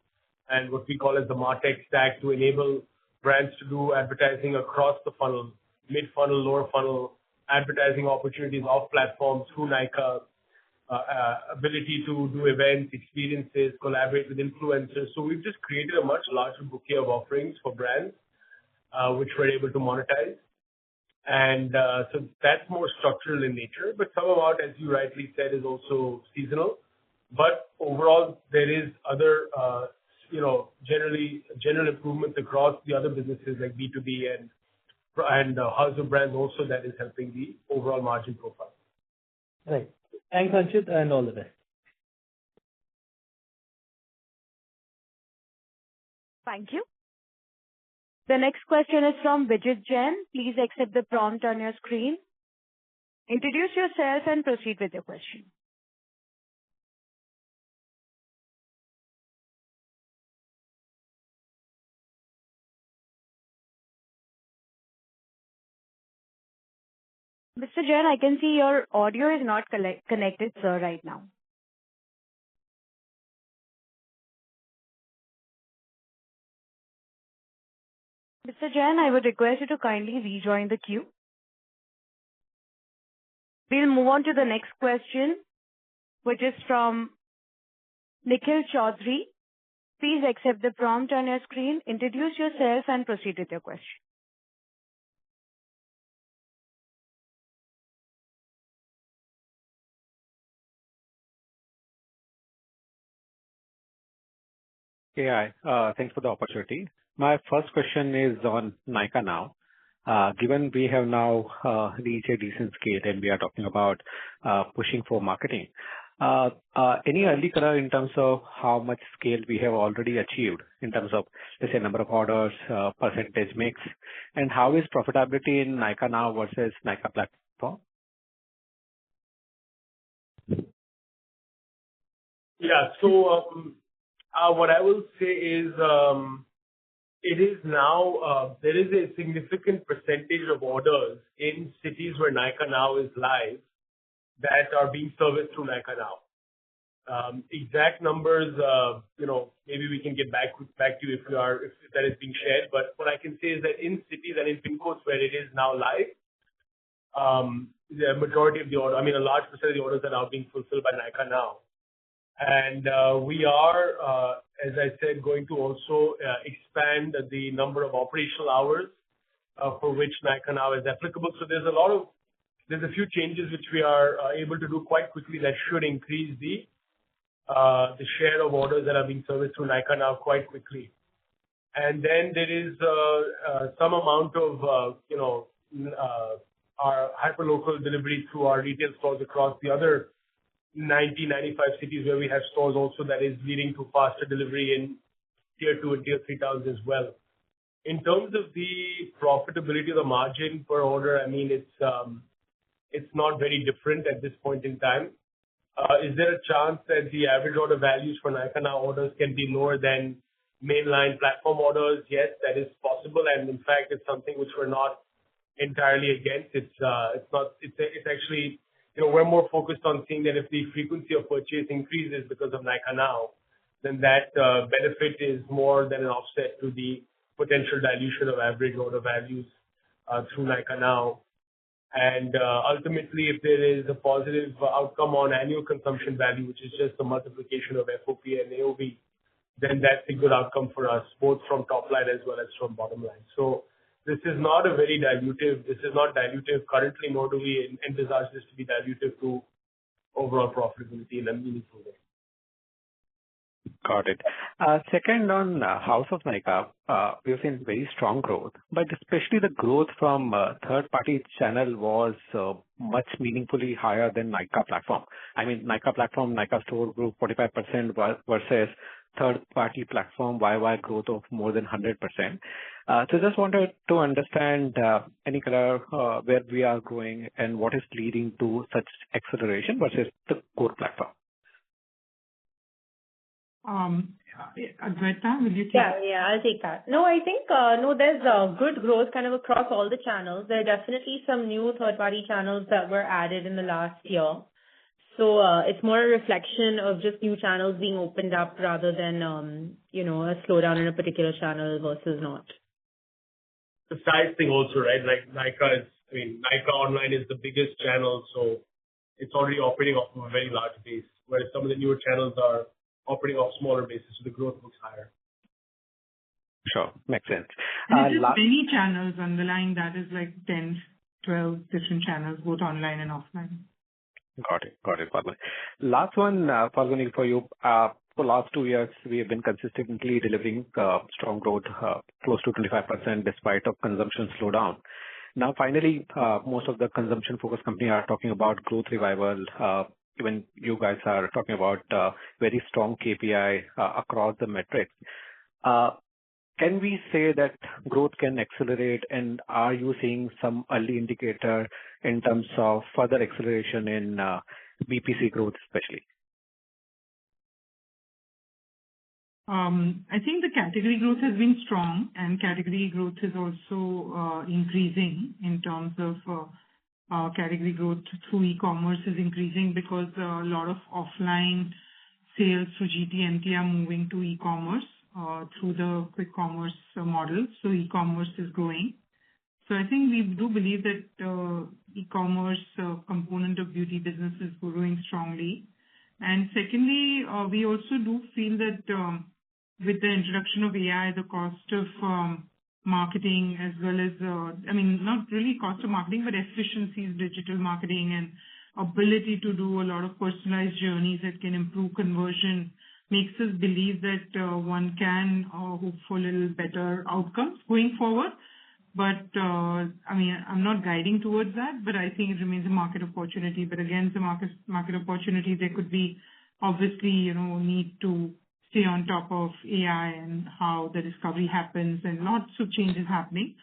and what we call as the MarTech stack to enable brands to do advertising across the funnel, mid funnel, lower funnel, advertising opportunities off platform through Nykaa, ability to do events, experiences, collaborate with influencers. So we've just created a much larger bouquet of offerings for brands, which we're able to monetize. And so that's more structural in nature, but some amount, as you rightly said, is also seasonal. But overall, there is other, general improvements across the other businesses like B2B and House of Brands also that is helping the overall margin profile. Right. Thanks, Anchit, and all the best. Thank you. The next question is from Richest Jain. Please accept the prompt on your screen. Introduce yourself and proceed with your question. Mr. Jain, I can see your audio is not connected, sir, right now. Mr. Jain, I would request you to kindly rejoin the queue. We'll move on to the next question, which is from Nikhil Chaudhary. Please accept the prompt on your screen, introduce yourself and proceed with your question. Yeah, thanks for the opportunity. My first question is on Nykaa Now. Given we have now reached a decent scale and we are talking about pushing for marketing, any early color in terms of how much scale we have already achieved in terms of, let's say, number of orders, percentage mix, and how is profitability in Nykaa Now versus Nykaa platform? Yeah, so what I will say is it is now, there is a significant percentage of orders in cities where Nykaa Now is live that are being serviced through Nykaa Now. Exact numbers, maybe we can get back to you if that is being shared. But what I can say is that in cities and in pin codes where it is now live, the majority of the order, a large percentage of the orders are now being fulfilled by Nykaa Now. And we are, as I said, going to also expand the number of operational hours for which Nykaa Now is applicable. So there's a few changes which we are able to do quite quickly that should increase the share of orders that are being serviced through Nykaa Now quite quickly. And then there is some amount of, our hyperlocal delivery through our retail stores across the other 95 cities where we have stores also, that is leading to faster delivery in tier 2 and tier 3 towns as well. In terms of the profitability of the margin per order, I mean, it's not very different at this point in time. Is there a chance that the average order values for Nykaa Now orders can be lower than mainline platform orders? Yes, that is possible, and in fact, it's something which we're not entirely against. It's actually, we're more focused on seeing that if the frequency of purchase increases because of Nykaa Now, then that benefit is more than an offset to the potential dilution of average order values through Nykaa Now. And ultimately, if there is a positive outcome on annual consumption value, which is just the multiplication of FOP and AOV, then that's a good outcome for us, both from top line as well as from bottom line. So this is not dilutive currently, nor do we envisage this to be dilutive to overall profitability in a meaningful way. Got it. Second, on House of Nykaa, we've seen very strong growth, but especially the growth from third-party channel was much meaningfully higher than Nykaa platform. I mean, Nykaa platform, Nykaa store grew 45% versus third-party platform YY growth of more than 100%. So just wanted to understand any color where we are growing and what is leading to such acceleration versus the core platform. Adwaita, will you take? Yeah, I'll take that. No, I think there's good growth kind of across all the channels. There are definitely some new third-party channels that were added in the last year. So it's more a reflection of just new channels being opened up rather than a slowdown in a particular channel versus not. The size thing also, right? Like Nykaa online is the biggest channel, so it's already operating off of a very large base, whereas some of the newer channels are operating off smaller bases, so the growth looks higher. Sure, makes sense. There's many channels underlying that is like 10, 12 different channels, both online and offline. Got it, Falguni. Last one, Falguni, for you. For last 2 years, we have been consistently delivering strong growth, close to 25% despite of consumption slowdown. Now, finally, most of the consumption-focused companies are talking about growth revival. Even you guys are talking about very strong KPI across the metrics. Can we say that growth can accelerate, and are you seeing some early indicator in terms of further acceleration in BPC growth especially? I think the category growth has been strong, and category growth is also increasing in terms of category growth through e-commerce is increasing because a lot of offline sales through GT/MT are moving to e-commerce through the quick commerce model. So e-commerce is growing. So I think we do believe that e-commerce component of beauty business is growing strongly. And secondly, we also do feel that with the introduction of AI, the cost of marketing as well as, not really cost of marketing, but efficiencies, digital marketing and ability to do a lot of personalized journeys that can improve conversion makes us believe that one can hope for a little better outcomes going forward. But, I'm not guiding towards that, but I think it remains a market opportunity. But again, the market opportunity, there could be obviously, need to stay on top of AI and how the discovery happens and lots of changes happening.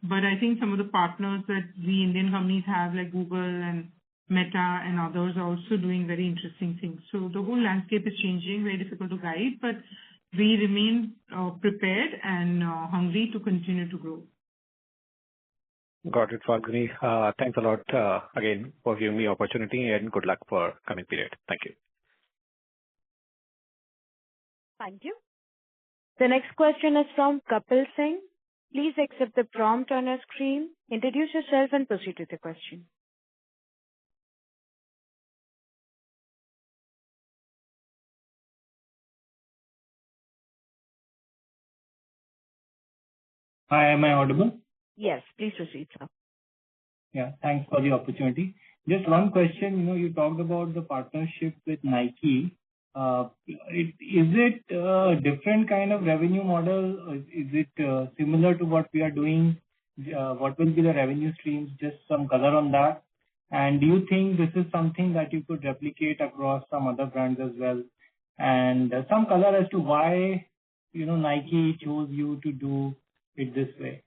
But I think some of the partners that we Indian companies have, like Google and Meta and others, are also doing very interesting things. So the whole landscape is changing, very difficult to guide, but we remain prepared and hungry to continue to grow. Got it, Falguni. Thanks a lot again for giving me opportunity, and good luck for coming period. Thank you. Thank you. The next question is from Kapil Singh. Please accept the prompt on your screen. Introduce yourself and proceed with the question. Hi, am I audible? Yes, please proceed, sir. Yeah, thanks for the opportunity. Just one question. You talked about the partnership with Nike. Is it a different kind of revenue model? Is it similar to what we are doing? What will be the revenue streams? Just some color on that. And do you think this is something that you could replicate across some other brands as well? And some color as to why, Nike chose you to do it this way.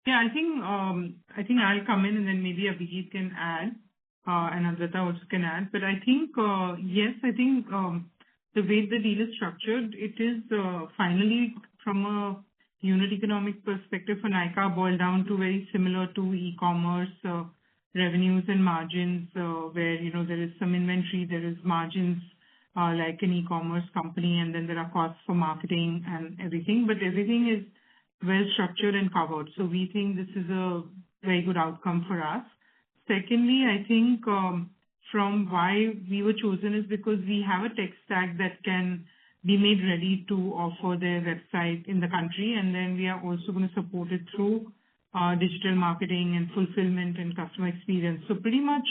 Yeah, I think I'll come in and then maybe Abhijit can add, and Adwaita also can add. But I think, yes, I think the way the deal is structured, it is finally from a unit economic perspective for Nykaa boiled down to very similar to e-commerce revenues and margins, where there is some inventory, there is margins like an e-commerce company, and then there are costs for marketing and everything. But everything is well structured and covered. So we think this is a very good outcome for us. Secondly, I think from why we were chosen is because we have a tech stack that can be made ready to offer their website in the country, and then we are also going to support it through digital marketing and fulfillment and customer experience. So pretty much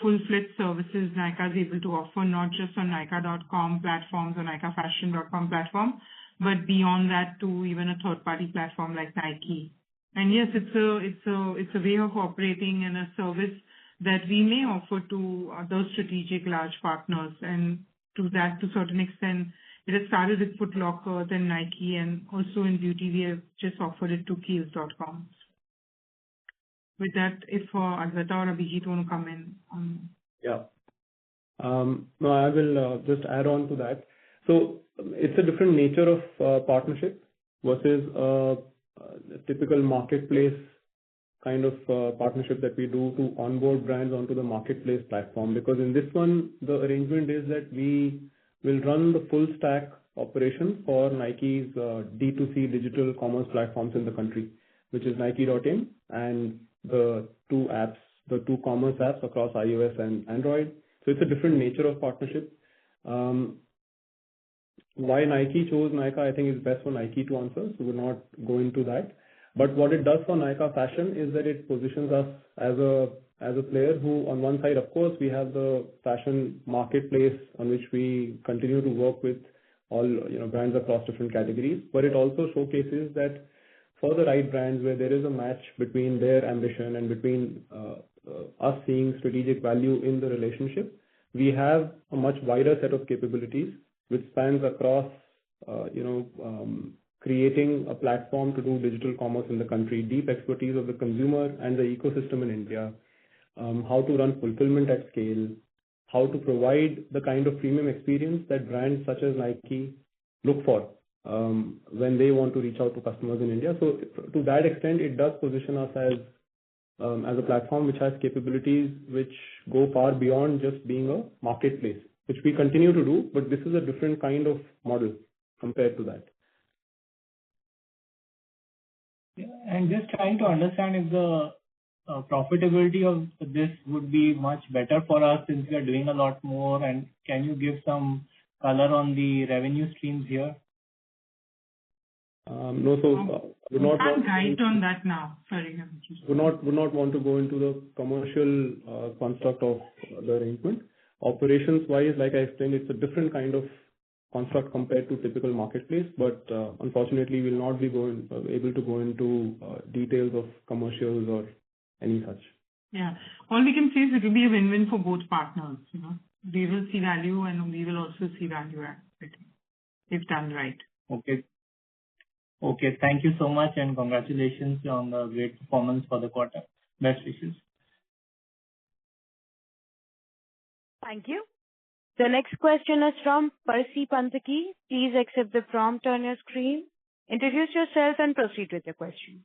full-fledged services Nykaa is able to offer, not just on Nykaa.com platforms or NykaaFashion.com platform, but beyond that to even a third-party platform like Nike. And yes, it's a way of operating and a service that we may offer to other strategic large partners. And to that, to a certain extent, it has started with Foot Locker, then Nike, and also in beauty, we have just offered it to Kiehl's.com. With that, if Adwaita or Abhijit want to come in on. Yeah. No, I will just add on to that. So it's a different nature of partnership versus a typical marketplace kind of partnership that we do to onboard brands onto the marketplace platform. Because in this one, the arrangement is that we will run the full stack operation for Nike's D2C digital commerce platforms in the country, which is Nike.in and the two apps, the two commerce apps across iOS and Android. So it's a different nature of partnership. Why Nike chose Nykaa, I think is best for Nike to answer, so we'll not go into that. But what it does for Nykaa Fashion is that it positions us as a player who, on one side, of course, we have the fashion marketplace on which we continue to work with all brands across different categories. But it also showcases that for the right brands where there is a match between their ambition and between us seeing strategic value in the relationship, we have a much wider set of capabilities which spans across, creating a platform to do digital commerce in the country, deep expertise of the consumer and the ecosystem in India, how to run fulfillment at scale, how to provide the kind of premium experience that brands such as Nike look for when they want to reach out to customers in India. So to that extent, it does position us as a platform which has capabilities which go far beyond just being a marketplace, which we continue to do, but this is a different kind of model compared to that. Yeah, and just trying to understand if the profitability of this would be much better for us since we are doing a lot more, and can you give some color on the revenue streams here? No, so would not I'll guide on that now. Sorry. Would not want to go into the commercial construct of the arrangement. Operations-wise, like I explained, it's a different kind of construct compared to typical marketplace, but unfortunately, we'll not be able to go into details of commercials or any such. Yeah. All we can say is it will be a win-win for both partners. They will see value and we will also see value at it if done right. Okay. Thank you so much and congratulations on the great performance for the quarter. Best wishes. Thank you. The next question is from Percy Pantaki. Please accept the prompt on your screen. Introduce yourself and proceed with your question.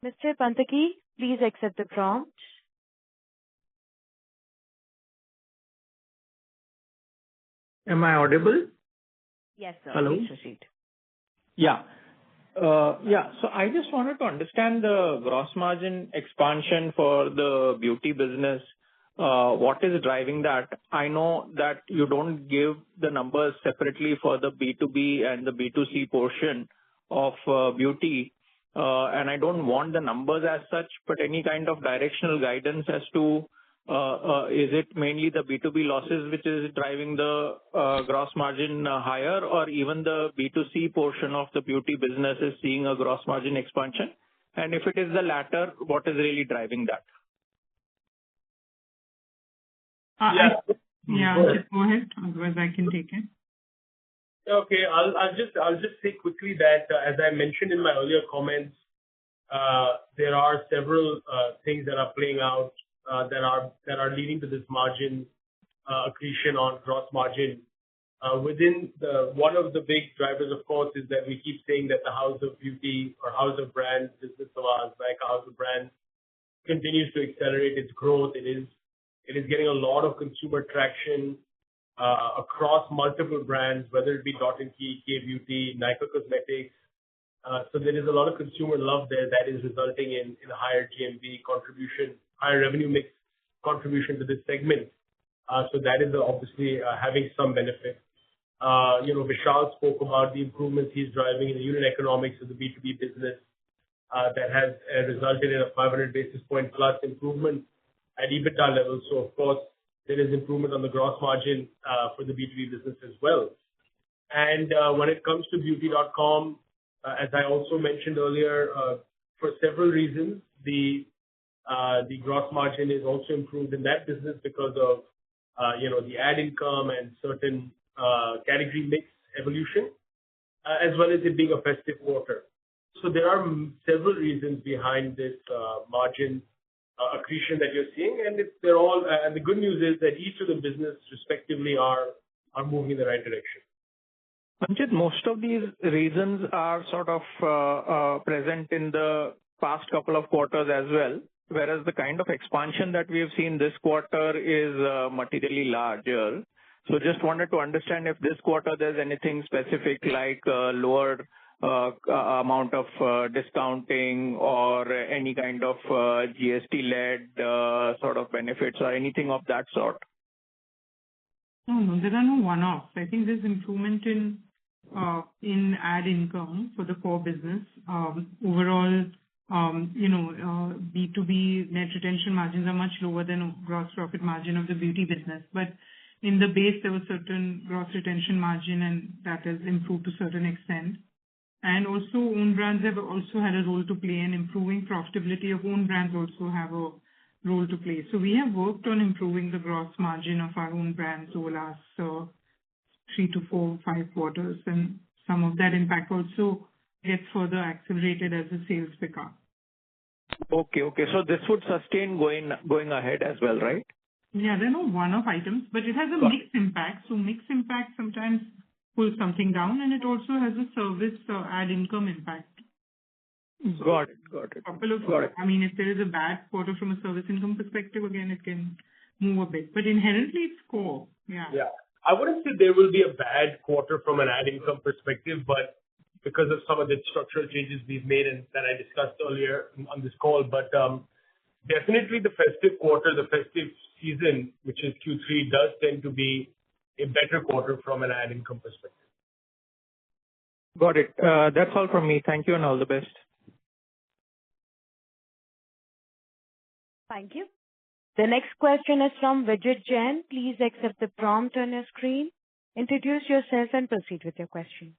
Mr. Pantaki, please accept the prompt. Am I audible? Yes, sir. Hello? Please proceed. Yeah. So I just wanted to understand the gross margin expansion for the beauty business. what is driving that? I know that you don't give the numbers separately for the B2B and the B2C portion of beauty, and I don't want the numbers as such, but any kind of directional guidance as to is it mainly the B2B losses which is driving the gross margin higher, or even the B2C portion of the beauty business is seeing a gross margin expansion? And if it is the latter, what is really driving that? Just go ahead. Otherwise, I can take it. Okay, I'll just say quickly that as I mentioned in my earlier comments, there are several things that are playing out that are leading to this margin accretion on gross margin. Within one of the big drivers, of course, is that we keep saying that the House of Beauty or House of Brands business of ours, like House of Brands, continues to accelerate its growth. It is getting a lot of consumer traction across multiple brands, whether it be Dot & Key, K-Beauty, Nykaa Cosmetics. So there is a lot of consumer love there that is resulting in a higher GMV contribution, higher revenue mix contribution to this segment. So that is obviously having some benefit. Vishal spoke about the improvements he's driving in the unit economics of the B2B business that has resulted in a 500 basis point plus improvement at EBITDA level. So of course, there is improvement on the gross margin for the B2B business as well. And when it comes to beauty.com, as I also mentioned earlier, for several reasons, the gross margin is also improved in that business because of the ad income and certain category mix evolution, as well as it being a festive quarter. So there are several reasons behind this margin accretion that you're seeing, and they're all. And the good news is that each of the business respectively are moving in the right direction. Anchit, most of these reasons are sort of present in the past couple of quarters as well, whereas the kind of expansion that we have seen this quarter is materially larger. So just wanted to understand if this quarter there's anything specific like lower amount of discounting or any kind of GST-led sort of benefits or anything of that sort. No, there are no one-offs. I think there's improvement in ad income for the core business. Overall, B2B net retention margins are much lower than gross profit margin of the beauty business. But in the base, there was certain gross retention margin, and that has improved to a certain extent. And also, own brands have also had a role to play, and improving profitability of own brands also have a role to play. So we have worked on improving the gross margin of our own brands over the last 3 to 4, 5 quarters, and some of that impact also gets further accelerated as the sales pick up. Okay. So this would sustain going ahead as well, right? Yeah, there are no one-off items, but it has a mixed impact. So mixed impact sometimes pulls something down, and it also has a service ad income impact. Got it. I mean, if there is a bad quarter from a service income perspective, again, it can move a bit. But inherently, it's core. Yeah. I wouldn't say there will be a bad quarter from an ad income perspective, but because of some of the structural changes we've made and that I discussed earlier on this call. But definitely the festive quarter, the festive season, which is Q3, does tend to be a better quarter from an ad income perspective. Got it. That's all from me. Thank you and all the best. Thank you. The next question is from Vijit Jain. Please accept the prompt on your screen. Introduce yourself and proceed with your question.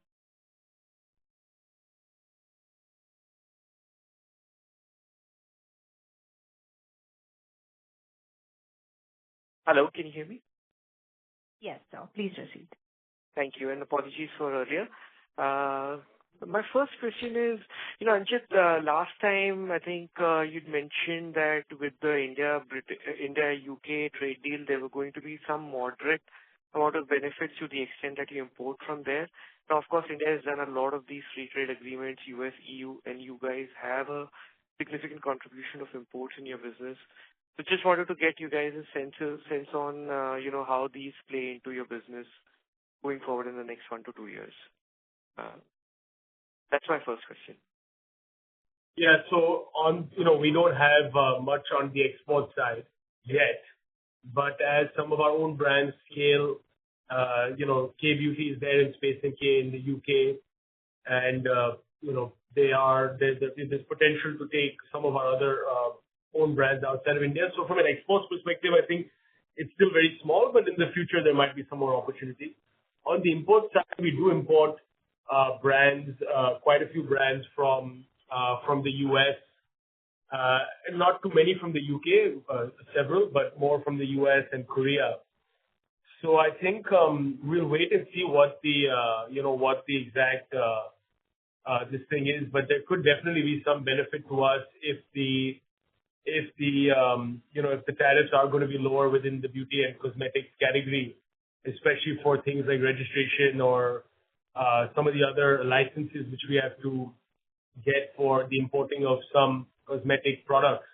Hello, can you hear me? Yes, sir. Please proceed. Thank you, and apologies for earlier. My first question is, Anchit, last time I think you'd mentioned that with the India-UK trade deal, there were going to be some moderate amount of benefits to the extent that you import from there. Now, of course, India has done a lot of these free trade agreements, US, EU, and you guys have a significant contribution of imports in your business. So just wanted to get you guys a sense on, how these play into your business going forward in the next 1 to 2 years. That's my first question. Yeah, so we don't have much on the export side yet. But as some of our own brands scale, K Beauty is there in Space and K in the UK, and there's potential to take some of our other own brands outside of India. So from an exports perspective, I think it's still very small, but in the future there might be some more opportunities. On the import side, we do import brands, quite a few brands from the US, and not too many from the UK, several, but more from the US and Korea. So I think we'll wait and see what the exact this thing is, but there could definitely be some benefit to us if the tariffs are going to be lower within the beauty and cosmetics category, especially for things like registration or some of the other licenses which we have to get for the importing of some cosmetic products.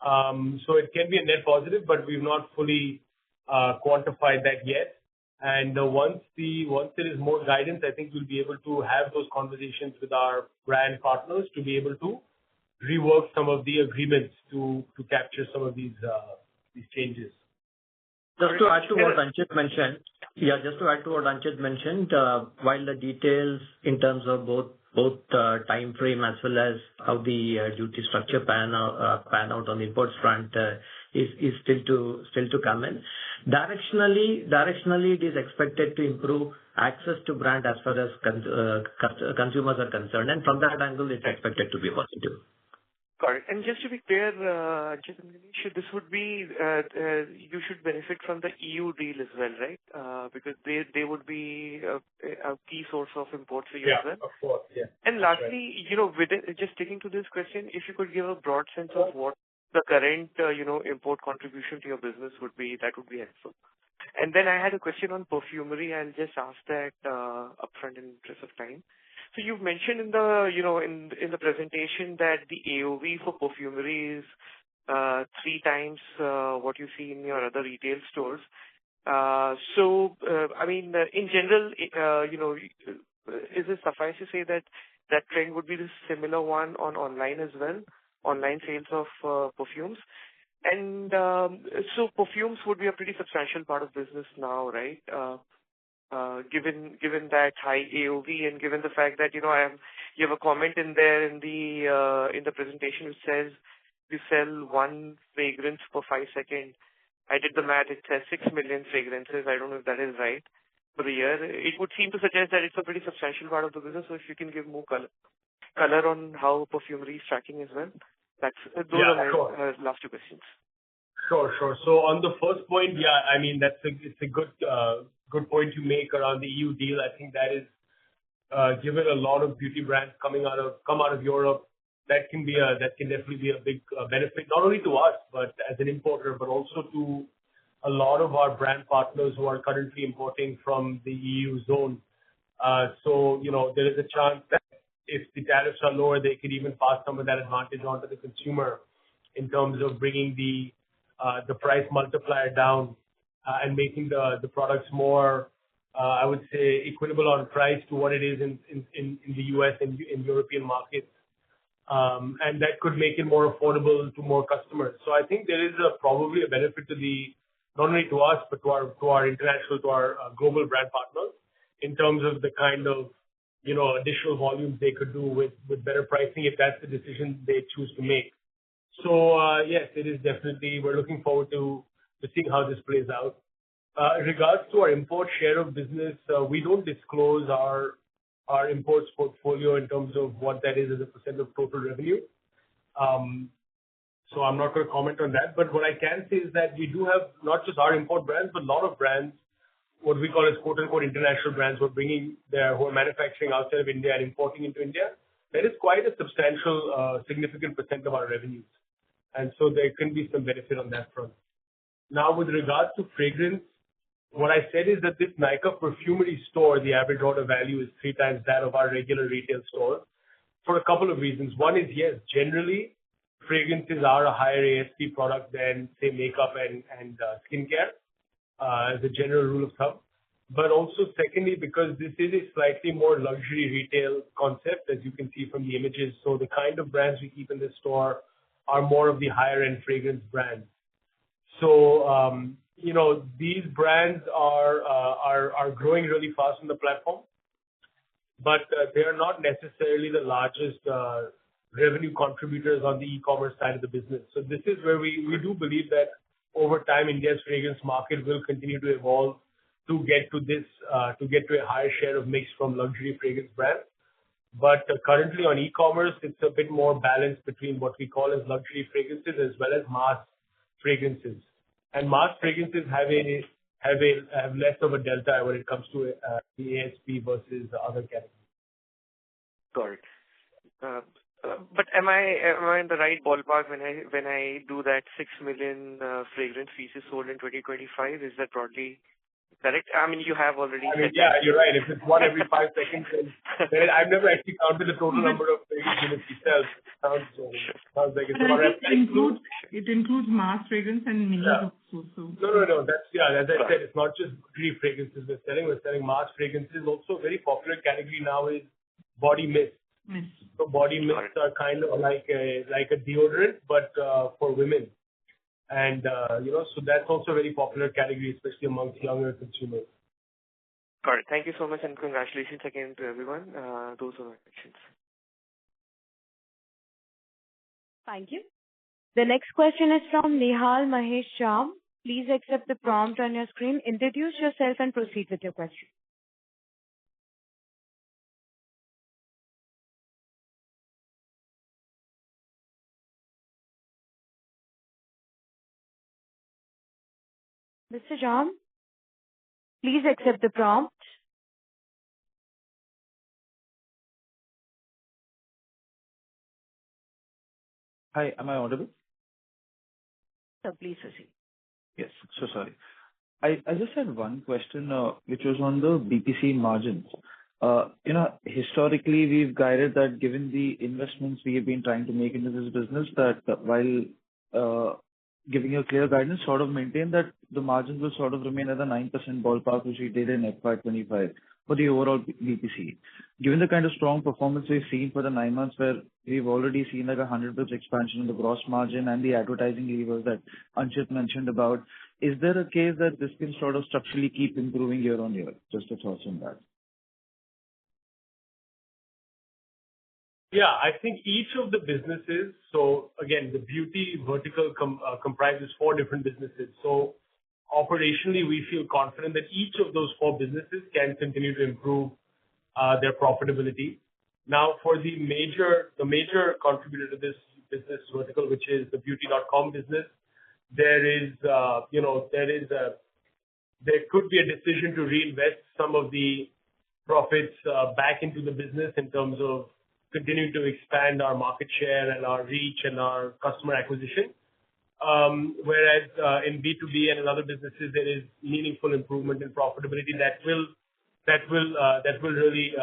So it can be a net positive, but we've not fully quantified that yet. And once there is more guidance, I think we'll be able to have those conversations with our brand partners to be able to rework some of the agreements to capture some of these changes. Just to add to what Anchit mentioned, while the details in terms of both time frame as well as how the duty structure pan out on the imports front is still to come in. Directionally, it is expected to improve access to brand as far as consumers are concerned, and from that angle, it's expected to be positive. Got it. And just to be clear, this would be you should benefit from the EU deal as well, right? Because they would be a key source of import for you as well. Yeah, of course. Yeah. And lastly, just sticking to this question, if you could give a broad sense of what the current import contribution to your business would be, that would be helpful. And then I had a question on perfumery. I'll just ask that upfront in interest of time. So you've mentioned in the in the presentation that the AOV for perfumery is 3 times what you see in your other retail stores. So I mean, in general, is it suffice to say that trend would be the similar one on online as well, online sales of perfumes? And so perfumes would be a pretty substantial part of business now, right? Given that high AOV and given the fact that you have a comment in there in the presentation which says you sell 1 fragrance per 5 seconds. I did the math. It says 6 million fragrances. I don't know if that is right for the year. It would seem to suggest that it's a pretty substantial part of the business. So if you can give more color on how perfumery is tracking as well. Those are my last 2 questions. Sure. So on the first point, I mean, it's a good point you make around the EU deal. I think that is given a lot of beauty brands come out of Europe, that can definitely be a big benefit, not only to us, but as an importer, but also to a lot of our brand partners who are currently importing from the EU zone. So, there is a chance that if the tariffs are lower, they could even pass some of that advantage on to the consumer in terms of bringing the price multiplier down and making the products more, I would say, equitable on price to what it is in the US and in European markets. And that could make it more affordable to more customers. So I think there is probably a benefit to not only to us, but to our international, to our global brand partners in terms of the kind of, additional volumes they could do with better pricing if that's the decision they choose to make. So, yes, it is definitely, we're looking forward to seeing how this plays out. In regards to our import share of business, we don't disclose our imports portfolio in terms of what that is as a percent of total revenue. So I'm not going to comment on that. But what I can say is that we do have not just our import brands, but a lot of brands, what we call as quote-unquote international brands, who are manufacturing outside of India and importing into India. That is quite a substantial, significant percent of our revenues. And so there can be some benefit on that front. Now, with regards to fragrance, what I said is that this Nykaa perfumery store, the average order value is 3 times that of our regular retail store for a couple of reasons. One is, yes, generally, fragrances are a higher ASP product than, say, makeup and skincare, as a general rule of thumb. But also, secondly, because this is a slightly more luxury retail concept, as you can see from the images. So the kind of brands we keep in the store are more of the higher-end fragrance brands. So, these brands are growing really fast on the platform, but they are not necessarily the largest revenue contributors on the e-commerce side of the business. So this is where we do believe that over time, India's fragrance market will continue to evolve to get to a higher share of mix from luxury fragrance brands. But currently on e-commerce, it's a bit more balanced between what we call as luxury fragrances as well as mass fragrances. And mass fragrances have less of a delta when it comes to the ASP versus the other categories. Got it. But am I in the right ballpark when I do that 6 million fragrance pieces sold in 2025? Is that broadly correct? I mean, you have already said yeah, you're right. If it's one every 5 seconds, then I've never actually counted the total number of fragrance units we sell. Sounds like it's it includes mass fragrance and mini also. No. As I said, it's not just luxury fragrances we're selling. We're selling mass fragrances. Also, a very popular category now is body mist. So body mists are kind of like a deodorant, but for women. And, so that's also a very popular category, especially amongst younger consumers. Got it. Thank you so much, and congratulations again to everyone. Those are my questions. Thank you. The next question is from Nihal Mahesh Sham. Please accept the prompt on your screen. Introduce yourself and proceed with your question. Mr. Sham, please accept the prompt. Hi, am I audible? So please proceed. Yes, so sorry. I just had one question, which was on the BPC margins. Historically, we've guided that given the investments we have been trying to make into this business, that while giving a clear guidance, sort of maintain that the margins will sort of remain at the 9% ballpark, which we did in FY25 for the overall BPC. Given the kind of strong performance we've seen for the 9 months, where we've already seen like 100 basis expansion in the gross margin and the advertising levers that Anchit mentioned about, is there a case that this can sort of structurally keep improving year on year? Just your thoughts on that. Yeah, I think each of the businesses, so again, the beauty vertical comprises 4 different businesses. So operationally, we feel confident that each of those 4 businesses can continue to improve their profitability. Now, for the major contributor to this business vertical, which is the beauty.com business, there could be a decision to reinvest some of the profits back into the business in terms of continuing to expand our market share and our reach and our customer acquisition. Whereas in B2B and in other businesses, there is meaningful improvement in profitability that will really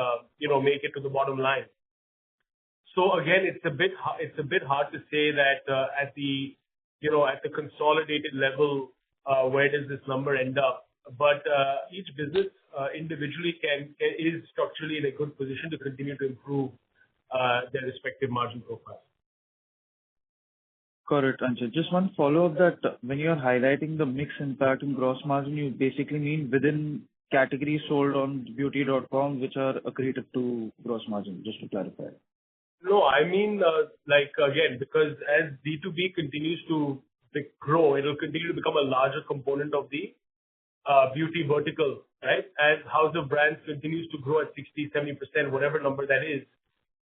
make it to the bottom line. So again, it's a bit hard to say that at the consolidated level, where does this number end up? But each business individually is structurally in a good position to continue to improve their respective margin profiles. Got it, Anchit. Just one follow-up that when you're highlighting the mix impact in gross margin, you basically mean within categories sold on beauty.com, which are accretive to gross margin, just to clarify. No, I mean, again, because as B2B continues to grow, it will continue to become a larger component of the beauty vertical, right? As House of Brands continues to grow at 60, 70%, whatever number that is,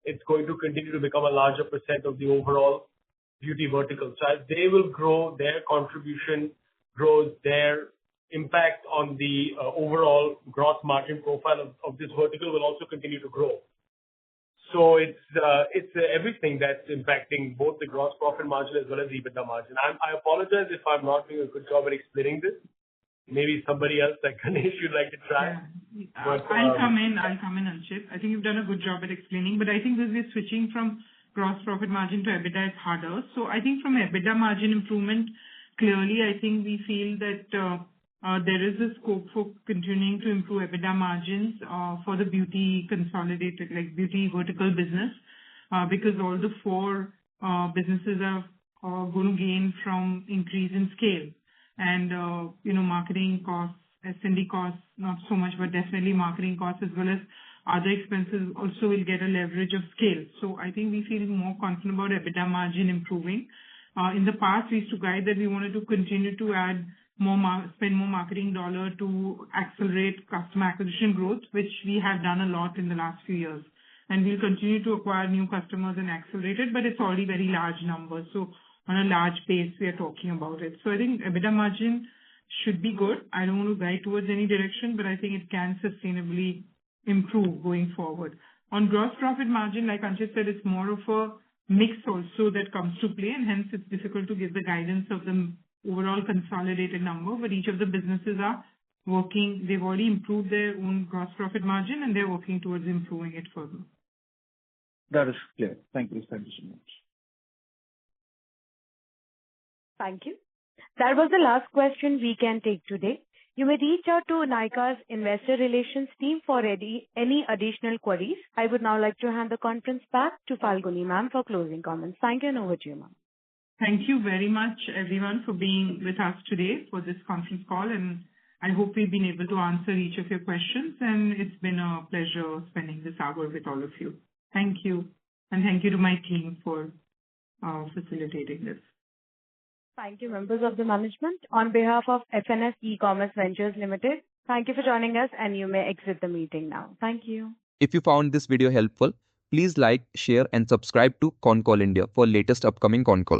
it's going to continue to become a larger percent of the overall beauty vertical. So as they will grow, their contribution grows, their impact on the overall gross margin profile of this vertical will also continue to grow. So it's everything that's impacting both the gross profit margin as well as the EBITDA margin. I apologize if I'm not doing a good job at explaining this. Maybe somebody else, like Ganesh, you'd like to try. Yeah. I'll come in, Anchit. I think you've done a good job at explaining, but I think as we're switching from gross profit margin to EBITDA, it's harder. So I think from EBITDA margin improvement, clearly, I think we feel that there is a scope for continuing to improve EBITDA margins for the beauty consolidated, like beauty vertical business, because all the 4 businesses are going to gain from increase in scale. and marketing costs, S&D costs, not so much, but definitely marketing costs as well as other expenses also will get a leverage of scale. So I think we feel more confident about EBITDA margin improving. In the past, we used to guide that we wanted to continue to add spend more marketing dollar to accelerate customer acquisition growth, which we have done a lot in the last few years. And we'll continue to acquire new customers and accelerate it, but it's already very large numbers. So on a large base, we are talking about it. So I think EBITDA margin should be good. I don't want to guide towards any direction, but I think it can sustainably improve going forward. On gross profit margin, like Anchit said, it's more of a mix also that comes to play, and hence it's difficult to give the guidance of the overall consolidated number, but each of the businesses are working. They've already improved their own gross profit margin, and they're working towards improving it further. That is clear. Thank you. Thank you so much. Thank you. That was the last question we can take today. You may reach out to Nykaa's investor relations team for any additional queries. I would now like to hand the conference back to Falguni ma'am for closing comments. Thank you, and over to you, ma'am. Thank you very much, everyone, for being with us today for this conference call, and I hope we've been able to answer each of your questions, and it's been a pleasure spending this hour with all of you. Thank you, and thank you to my team for facilitating this. Thank you, members of the management. On behalf of FNS E-Commerce Ventures Limited, thank you for joining us, and you may exit the meeting now. Thank you. If you found this video helpful, please like, share and subscribe to Concall India for latest upcoming Concall.